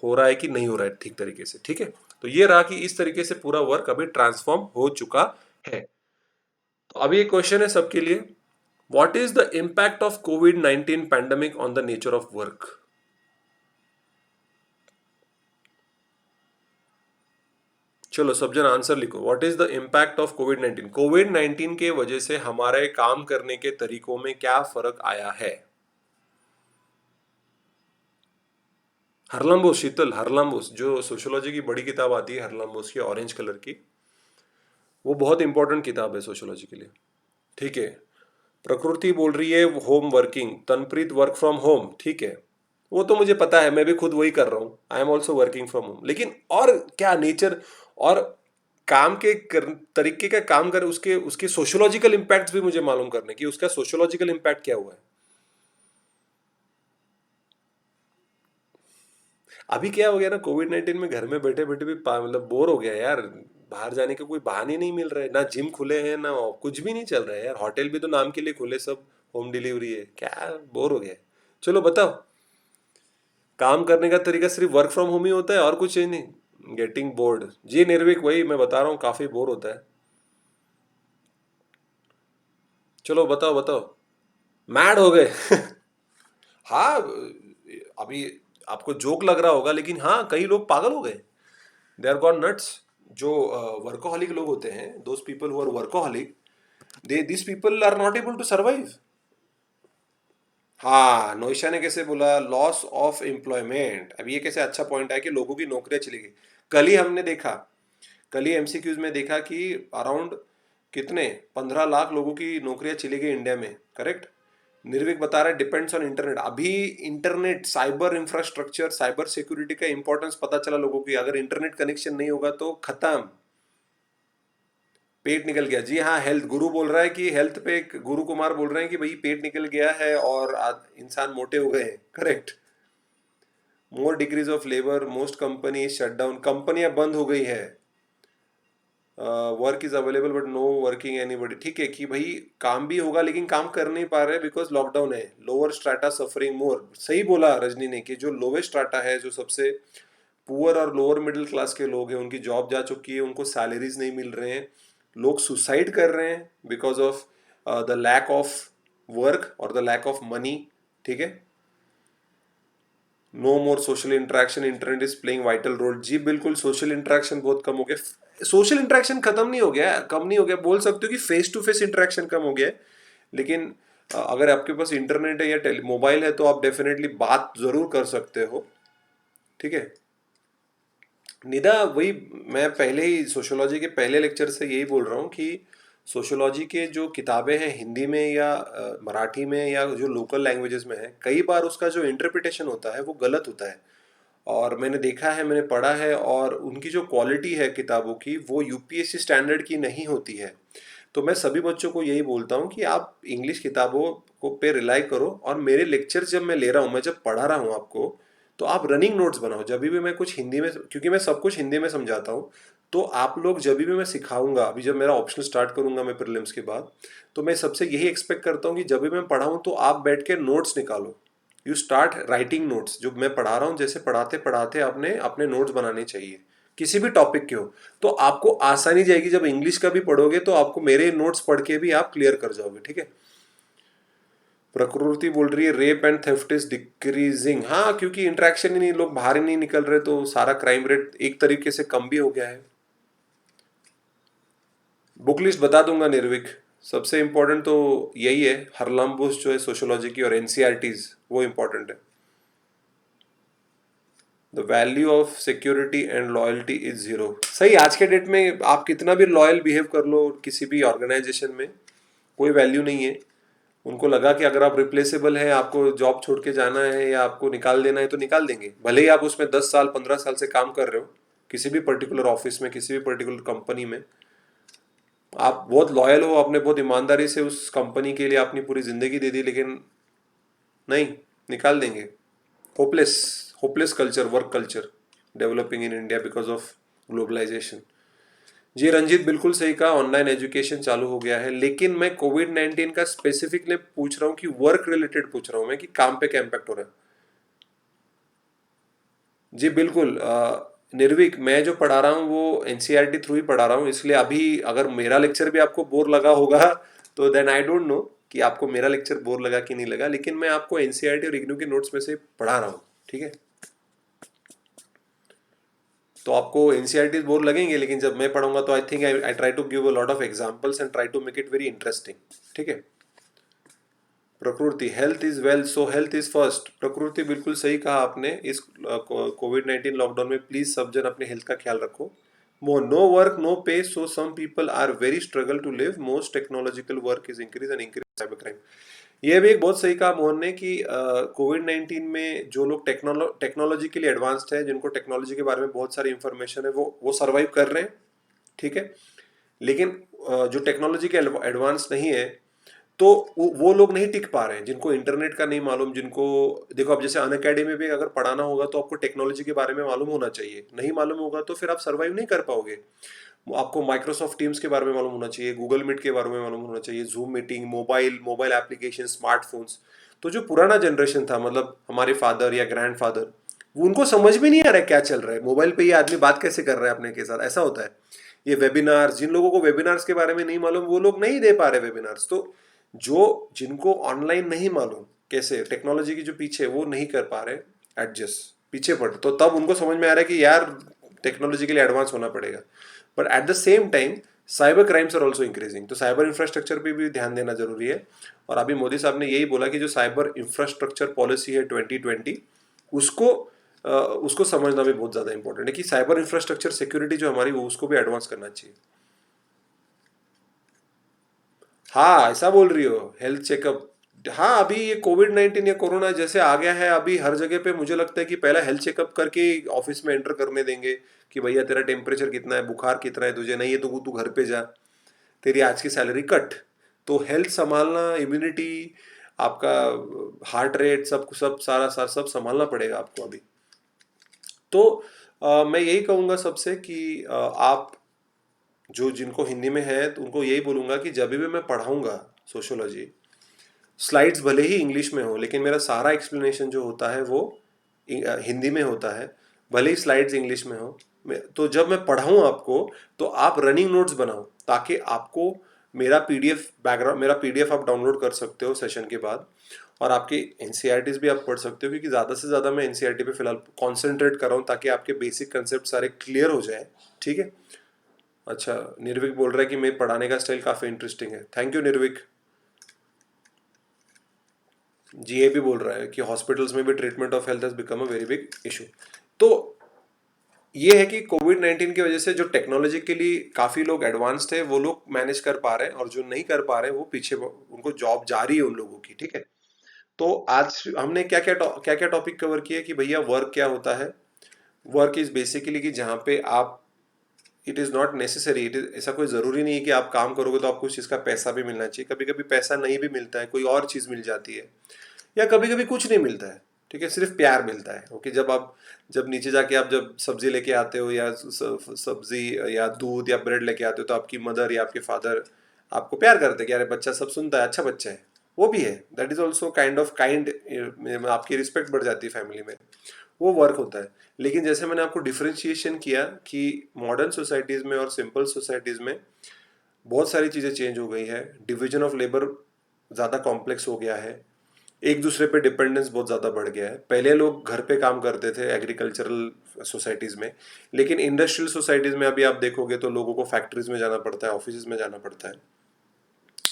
हो रहा है कि नहीं हो रहा है ठीक तरीके से। ठीक है, तो ये रहा कि इस तरीके से पूरा वर्क अभी ट्रांसफॉर्म हो चुका है। तो अभी एक क्वेश्चन है सबके लिए, what is the impact of Covid 19 pandemic on the nature of work? चलो सब जन आंसर लिखो, what is the impact of Covid 19? Covid 19 के वजह से हमारे काम करने के तरीकों में क्या फर्क आया है? हरलाम बोस, शीतल हरलाम बोस, जो सोशियोलॉजी की बड़ी किताब आती है हरलाम बोस की, ऑरेंज कलर की, वो बहुत इंपॉर्टेंट किताब है सोशियोलॉजी के लिए। ठीक है। प्रकृति बोल रही है home working, Tanpreet work from home, ठीक है। वो तो मुझे पता है, मैं भी खुद वही कर रहा हूँ, I am also working from home. लेकिन और क्या नेचर और काम के तरीके का काम कर, उसके उसके सोशियोलॉजिकल इम्पैक्ट्स भी मुझे मालूम करने कि उसका सोशियोलॉजिकल इम्पैक्ट क्या हुआ है। अभी क्या हो गया ना, कोविड 19 में घर में बैठे बैठे भी मतलब बोर हो गया यार। बाहर जाने के कोई बहाने नहीं मिल रहे, ना जिम खुले हैं ना कुछ भी नहीं चल रहा है यार, होटल भी तो नाम के लिए खुले, सब होम डिलीवरी है, क्या बोर हो गया है। चलो बताओ, काम करने का तरीका सिर्फ वर्क फ्रॉम होम ही होता है और कुछ ही नहीं? गेटिंग बोर्ड, जी निर्विक, वही मैं बता रहा हूँ, काफी बोर होता है। चलो बताओ बताओ। मैड हो गए। हाँ, अभी आपको जोक लग रहा होगा, लेकिन हाँ कई लोग पागल हो गए, दे आर गॉन नट्स। जो वर्कोहॉलिक लोग होते हैं, those people who are workaholic, they this people are not able to survive. हाँ, नोएशा ने कैसे बोला, लॉस ऑफ एम्प्लॉयमेंट। अब ये कैसे अच्छा पॉइंट है कि लोगों की नौकरियां चली गई। कल ही हमने देखा, कल ही एमसीक्यूज में देखा कि अराउंड कितने 15 लाख लोगों की नौकरियां चली गई इंडिया में, करेक्ट। निर्विक बता रहा है डिपेंड्स ऑन इंटरनेट। अभी internet, cyber infrastructure, cyber security का इंपॉर्टेंस पता चला लोगों की। अगर इंटरनेट कनेक्शन नहीं होगा तो खत्म, पेट निकल गया। जी हाँ, हेल्थ गुरु बोल रहा है कि हेल्थ पे गुरु कुमार बोल रहे हैं कि भाई पेट निकल गया है और इंसान मोटे हो गए हैं, correct. More decrease of labour, most company shut down, कंपनियां बंद हो गई है। Work is available but no working anybody, ठीक है कि भाई काम भी होगा लेकिन काम कर नहीं पा रहे बिकॉज लॉकडाउन है। लोअर स्ट्राटा सफरिंग मोर, सही बोला रजनी ने कि जो लोवेस्ट स्ट्राटा है, जो सबसे पुअर और लोअर मिडिल क्लास के लोग हैं, उनकी जॉब जा चुकी है, उनको सैलरीज नहीं मिल रहे हैं, लोग सुसाइड कर रहे हैं because of the lack of work और द लैक ऑफ मनी, ठीक है। No more social interaction, internet is playing vital role. जी बिल्कुल, सोशल इंटरेक्शन बहुत कम हो गया। सोशल इंटरेक्शन खत्म नहीं हो गया, कम नहीं हो गया, बोल सकते हो कि फेस टू फेस इंटरेक्शन कम हो गया है। लेकिन अगर आपके पास इंटरनेट है या मोबाइल है तो आप डेफिनेटली बात जरूर कर सकते हो, ठीक है। निदा, वही मैं पहले ही सोशियोलॉजी के पहले लेक्चर से यही बोल रहा हूँ कि सोशियोलॉजी के जो किताबें हैं हिंदी में या मराठी में या जो लोकल लैंग्वेजेस में है, कई बार उसका जो इंटरप्रिटेशन होता है वो गलत होता है। और मैंने देखा है, मैंने पढ़ा है, और उनकी जो क्वालिटी है किताबों की वो यूपीएससी स्टैंडर्ड की नहीं होती है। तो मैं सभी बच्चों को यही बोलता हूँ कि आप इंग्लिश किताबों को पे रिलाई करो, और मेरे लेक्चर जब मैं ले रहा हूँ, मैं जब पढ़ा रहा हूँ आपको, तो आप रनिंग नोट्स बनाओ। जब भी मैं कुछ हिंदी में, क्योंकि मैं सब कुछ हिंदी में समझाता हूँ, तो आप लोग जब भी मैं सिखाऊंगा, अभी जब मेरा ऑप्शनल स्टार्ट करूंगा मैं प्रीलिम्स के बाद, तो मैं सबसे यही एक्सपेक्ट करता हूँ कि जब भी मैं पढ़ाऊँ तो आप बैठ के नोट्स निकालो। You start writing notes. जो मैं पढ़ा रहा हूँ, जैसे पढ़ाते पढ़ाते आपने अपने नोट्स बनाने चाहिए, किसी भी टॉपिक के हो। तो आपको आसानी जाएगी, जब इंग्लिश का भी पढ़ोगे तो आपको मेरे नोट्स पढ़ के भी आप क्लियर कर जाओगे, ठीक है। प्रकृति बोल रही है rape and theft is decreasing. हाँ, क्योंकि इंटरेक्शन ही नहीं, लोग बाहर ही नहीं निकल रहे, तो सारा क्राइम रेट एक तरीके से कम भी हो गया है। बुक लिस्ट बता दूंगा निर्विक। सबसे इम्पोर्टेंट तो यही है, हरलाम बोस जो है सोशियोलॉजी की, और एनसीईआरटीज, वो इम्पोर्टेंट है। The value of security and loyalty is zero. सही, आज के डेट में आप कितना भी लॉयल बिहेव कर लो किसी भी ऑर्गेनाइजेशन में, कोई वैल्यू नहीं है। उनको लगा कि अगर आप रिप्लेसेबल हैं, आपको जॉब छोड़ के जाना है या आपको निकाल देना है तो निकाल देंगे, भले ही आप उसमें 10 साल 15 साल से काम कर रहे हो, किसी भी पर्टिकुलर ऑफिस में, किसी भी पर्टिकुलर कंपनी में। आप बहुत लॉयल हो, आपने बहुत ईमानदारी से उस कंपनी के लिए अपनी पूरी जिंदगी दे दी, लेकिन नहीं, निकाल देंगे। Hopeless, hopeless culture, work culture developing in India because of globalisation. जी रंजीत, बिल्कुल सही कहा, ऑनलाइन एजुकेशन चालू हो गया है, लेकिन मैं कोविड 19 का स्पेसिफिकली पूछ रहा हूँ कि वर्क रिलेटेड पूछ रहा हूँ मैं, कि काम पे क्या इम्पैक्ट हो रहा है। जी बिल्कुल, निर्विक, मैं जो पढ़ा रहा हूँ वो एनसीईआरटी थ्रू ही पढ़ा रहा हूँ, इसलिए अभी अगर मेरा लेक्चर भी आपको बोर लगा होगा तो देन आई डोंट नो कि आपको मेरा लेक्चर बोर लगा कि नहीं लगा, लेकिन मैं आपको एनसीईआरटी और इग्नू के नोट्स में से पढ़ा रहा हूँ, ठीक है। तो आपको एनसीईआरटी बोर लगेंगे, लेकिन जब मैं पढ़ूंगा तो I think I try to give a lot of examples and try to make it very interesting, ठीक है। Prakriti, health is wealth, so health is first. Prakriti, बिल्कुल सही कहा आपने। इस कोविड-19 लॉकडाउन में प्लीज सब जन अपने हेल्थ का ख्याल रखो। No work no pay, so some people are very struggle to live, most technological work is increase and increase cyber crime. ये भी एक बहुत सही कहा मोहन ने कि कोविड-19 में जो लोग टेक्नोलॉजिकली एडवांस्ड है, जिनको टेक्नोलॉजी के बारे में बहुत सारी इंफॉर्मेशन है, वो सर्वाइव कर रहे हैं, ठीक है। लेकिन जो टेक्नोलॉजी के एडवांस नहीं है, तो वो लोग नहीं टिक पा रहे हैं, जिनको इंटरनेट का नहीं मालूम, जिनको देखो अब जैसे अनअकैडमी में अगर पढ़ाना होगा तो आपको टेक्नोलॉजी के बारे में मालूम होना चाहिए। नहीं मालूम होगा तो फिर आप सर्वाइव नहीं कर पाओगे। आपको माइक्रोसॉफ्ट टीम्स के बारे में मालूम होना चाहिए, गूगल मीट के बारे में मालूम होना चाहिए, zoom meeting, mobile application, smartphones. तो जो पुराना जनरेशन था, मतलब हमारे फादर या ग्रैंड फादर, उनको समझ में नहीं आ रहा है क्या चल रहा है मोबाइल पे, ये आदमी बात कैसे कर रहा है अपने के साथ, ऐसा होता है। ये वेबिनार्स, जिन लोगों को वेबिनार्स के बारे में नहीं मालूम, वो लोग नहीं दे पा रहे वेबिनार्स। तो जो जिनको ऑनलाइन नहीं मालूम कैसे टेक्नोलॉजी की जो पीछे, वो नहीं कर पा रहे एडजस्ट, पीछे पड़, तो तब उनको समझ में आ रहा है कि यार टेक्नोलॉजी के लिए एडवांस होना पड़ेगा। But at the same time cyber crimes are also increasing, तो साइबर इंफ्रास्ट्रक्चर पे भी ध्यान देना जरूरी है। और अभी मोदी साहब ने यही बोला कि जो साइबर इंफ्रास्ट्रक्चर पॉलिसी है 2020, उसको उसको समझना भी बहुत ज़्यादा इंपॉर्टेंट है कि साइबर इंफ्रास्ट्रक्चर सिक्योरिटी जो हमारी, वो उसको भी एडवांस करना चाहिए। हाँ, ऐसा बोल रही हो, हेल्थ चेकअप। हाँ, अभी ये कोविड-19 या कोरोना जैसे आ गया है, अभी हर जगह पे मुझे लगता है कि पहला हेल्थ चेकअप करके ऑफिस में एंटर करने देंगे कि भैया तेरा टेम्परेचर कितना है, बुखार कितना है तुझे, नहीं है तो तू घर पे जा, तेरी आज की सैलरी कट। तो हेल्थ संभालना, इम्यूनिटी, आपका हार्ट रेट, सब सब सारा सारा सब संभालना पड़ेगा आपको अभी। तो मैं यही कहूँगा सबसे कि आप जो जिनको हिंदी में है, तो उनको यही बोलूँगा कि जब भी मैं पढ़ाऊँगा सोशियोलॉजी, स्लाइड्स भले ही इंग्लिश में हो, लेकिन मेरा सारा एक्सप्लेनेशन जो होता है वो हिंदी में होता है, भले ही स्लाइड्स इंग्लिश में हो। तो जब मैं पढ़ाऊँ आपको, तो आप रनिंग नोट्स बनाओ, ताकि आपको मेरा पीडीएफ बैकग्राउंड, मेरा पीडीएफ आप डाउनलोड कर सकते हो सेशन के बाद, और आपकी एनसीईआरटीज भी आप पढ़ सकते हो, क्योंकि ज़्यादा से ज़्यादा मैं एनसीईआरटी पे फिलहाल कॉन्सेंट्रेट कर रहा हूँ, ताकि आपके बेसिक कंसेप्ट सारे क्लियर हो जाए, ठीक है। अच्छा, निर्विक बोल रहा है कि मेरे पढ़ाने का स्टाइल काफ़ी इंटरेस्टिंग है। थैंक यू निर्विक जी। ये भी बोल रहा है कि हॉस्पिटल्स में भी treatment of health has become a very big issue. तो ये है कि कोविड-19 की वजह से जो टेक्नोलॉजिकली काफ़ी लोग एडवांस्ड थे, वो लोग मैनेज कर पा रहे हैं, और जो नहीं कर पा रहे हैं वो पीछे, उनको जॉब जा रही है उन लोगों की, ठीक है। तो आज हमने क्या क्या टॉपिक कवर किए कि भैया वर्क क्या होता है। वर्क इज बेसिकली कि जहाँ पे आप, it is not necessary, it is, ऐसा कोई ज़रूरी नहीं है कि आप काम करोगे तो आपको उस चीज़ का पैसा भी मिलना चाहिए। कभी कभी पैसा नहीं भी मिलता है, कोई और चीज़ मिल जाती है, या कभी कभी कुछ नहीं मिलता है, ठीक है, सिर्फ प्यार मिलता है। ओके, जब नीचे जाके आप जब सब्जी लेके आते हो, या सब्जी या दूध या ब्रेड लेके आते हो, तो आपकी मदर या आपके फादर आपको प्यार करते हैं कि अरे बच्चा सब सुनता है, अच्छा बच्चा है। वो भी है, दैट इज ऑल्सो काइंड, आपकी रिस्पेक्ट बढ़ जाती है फैमिली में, वो वर्क होता है। लेकिन जैसे मैंने आपको डिफरेंशिएशन किया कि मॉडर्न सोसाइटीज़ में और सिंपल सोसाइटीज़ में बहुत सारी चीज़ें चेंज हो गई है, डिवीजन ऑफ लेबर ज़्यादा कॉम्प्लेक्स हो गया है, एक दूसरे पे डिपेंडेंस बहुत ज़्यादा बढ़ गया है। पहले लोग घर पे काम करते थे एग्रीकल्चरल सोसाइटीज़ में, लेकिन इंडस्ट्रियल सोसाइटीज़ में अभी आप देखोगे तो लोगों को फैक्ट्रीज में जाना पड़ता है, ऑफिस में जाना पड़ता है,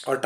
और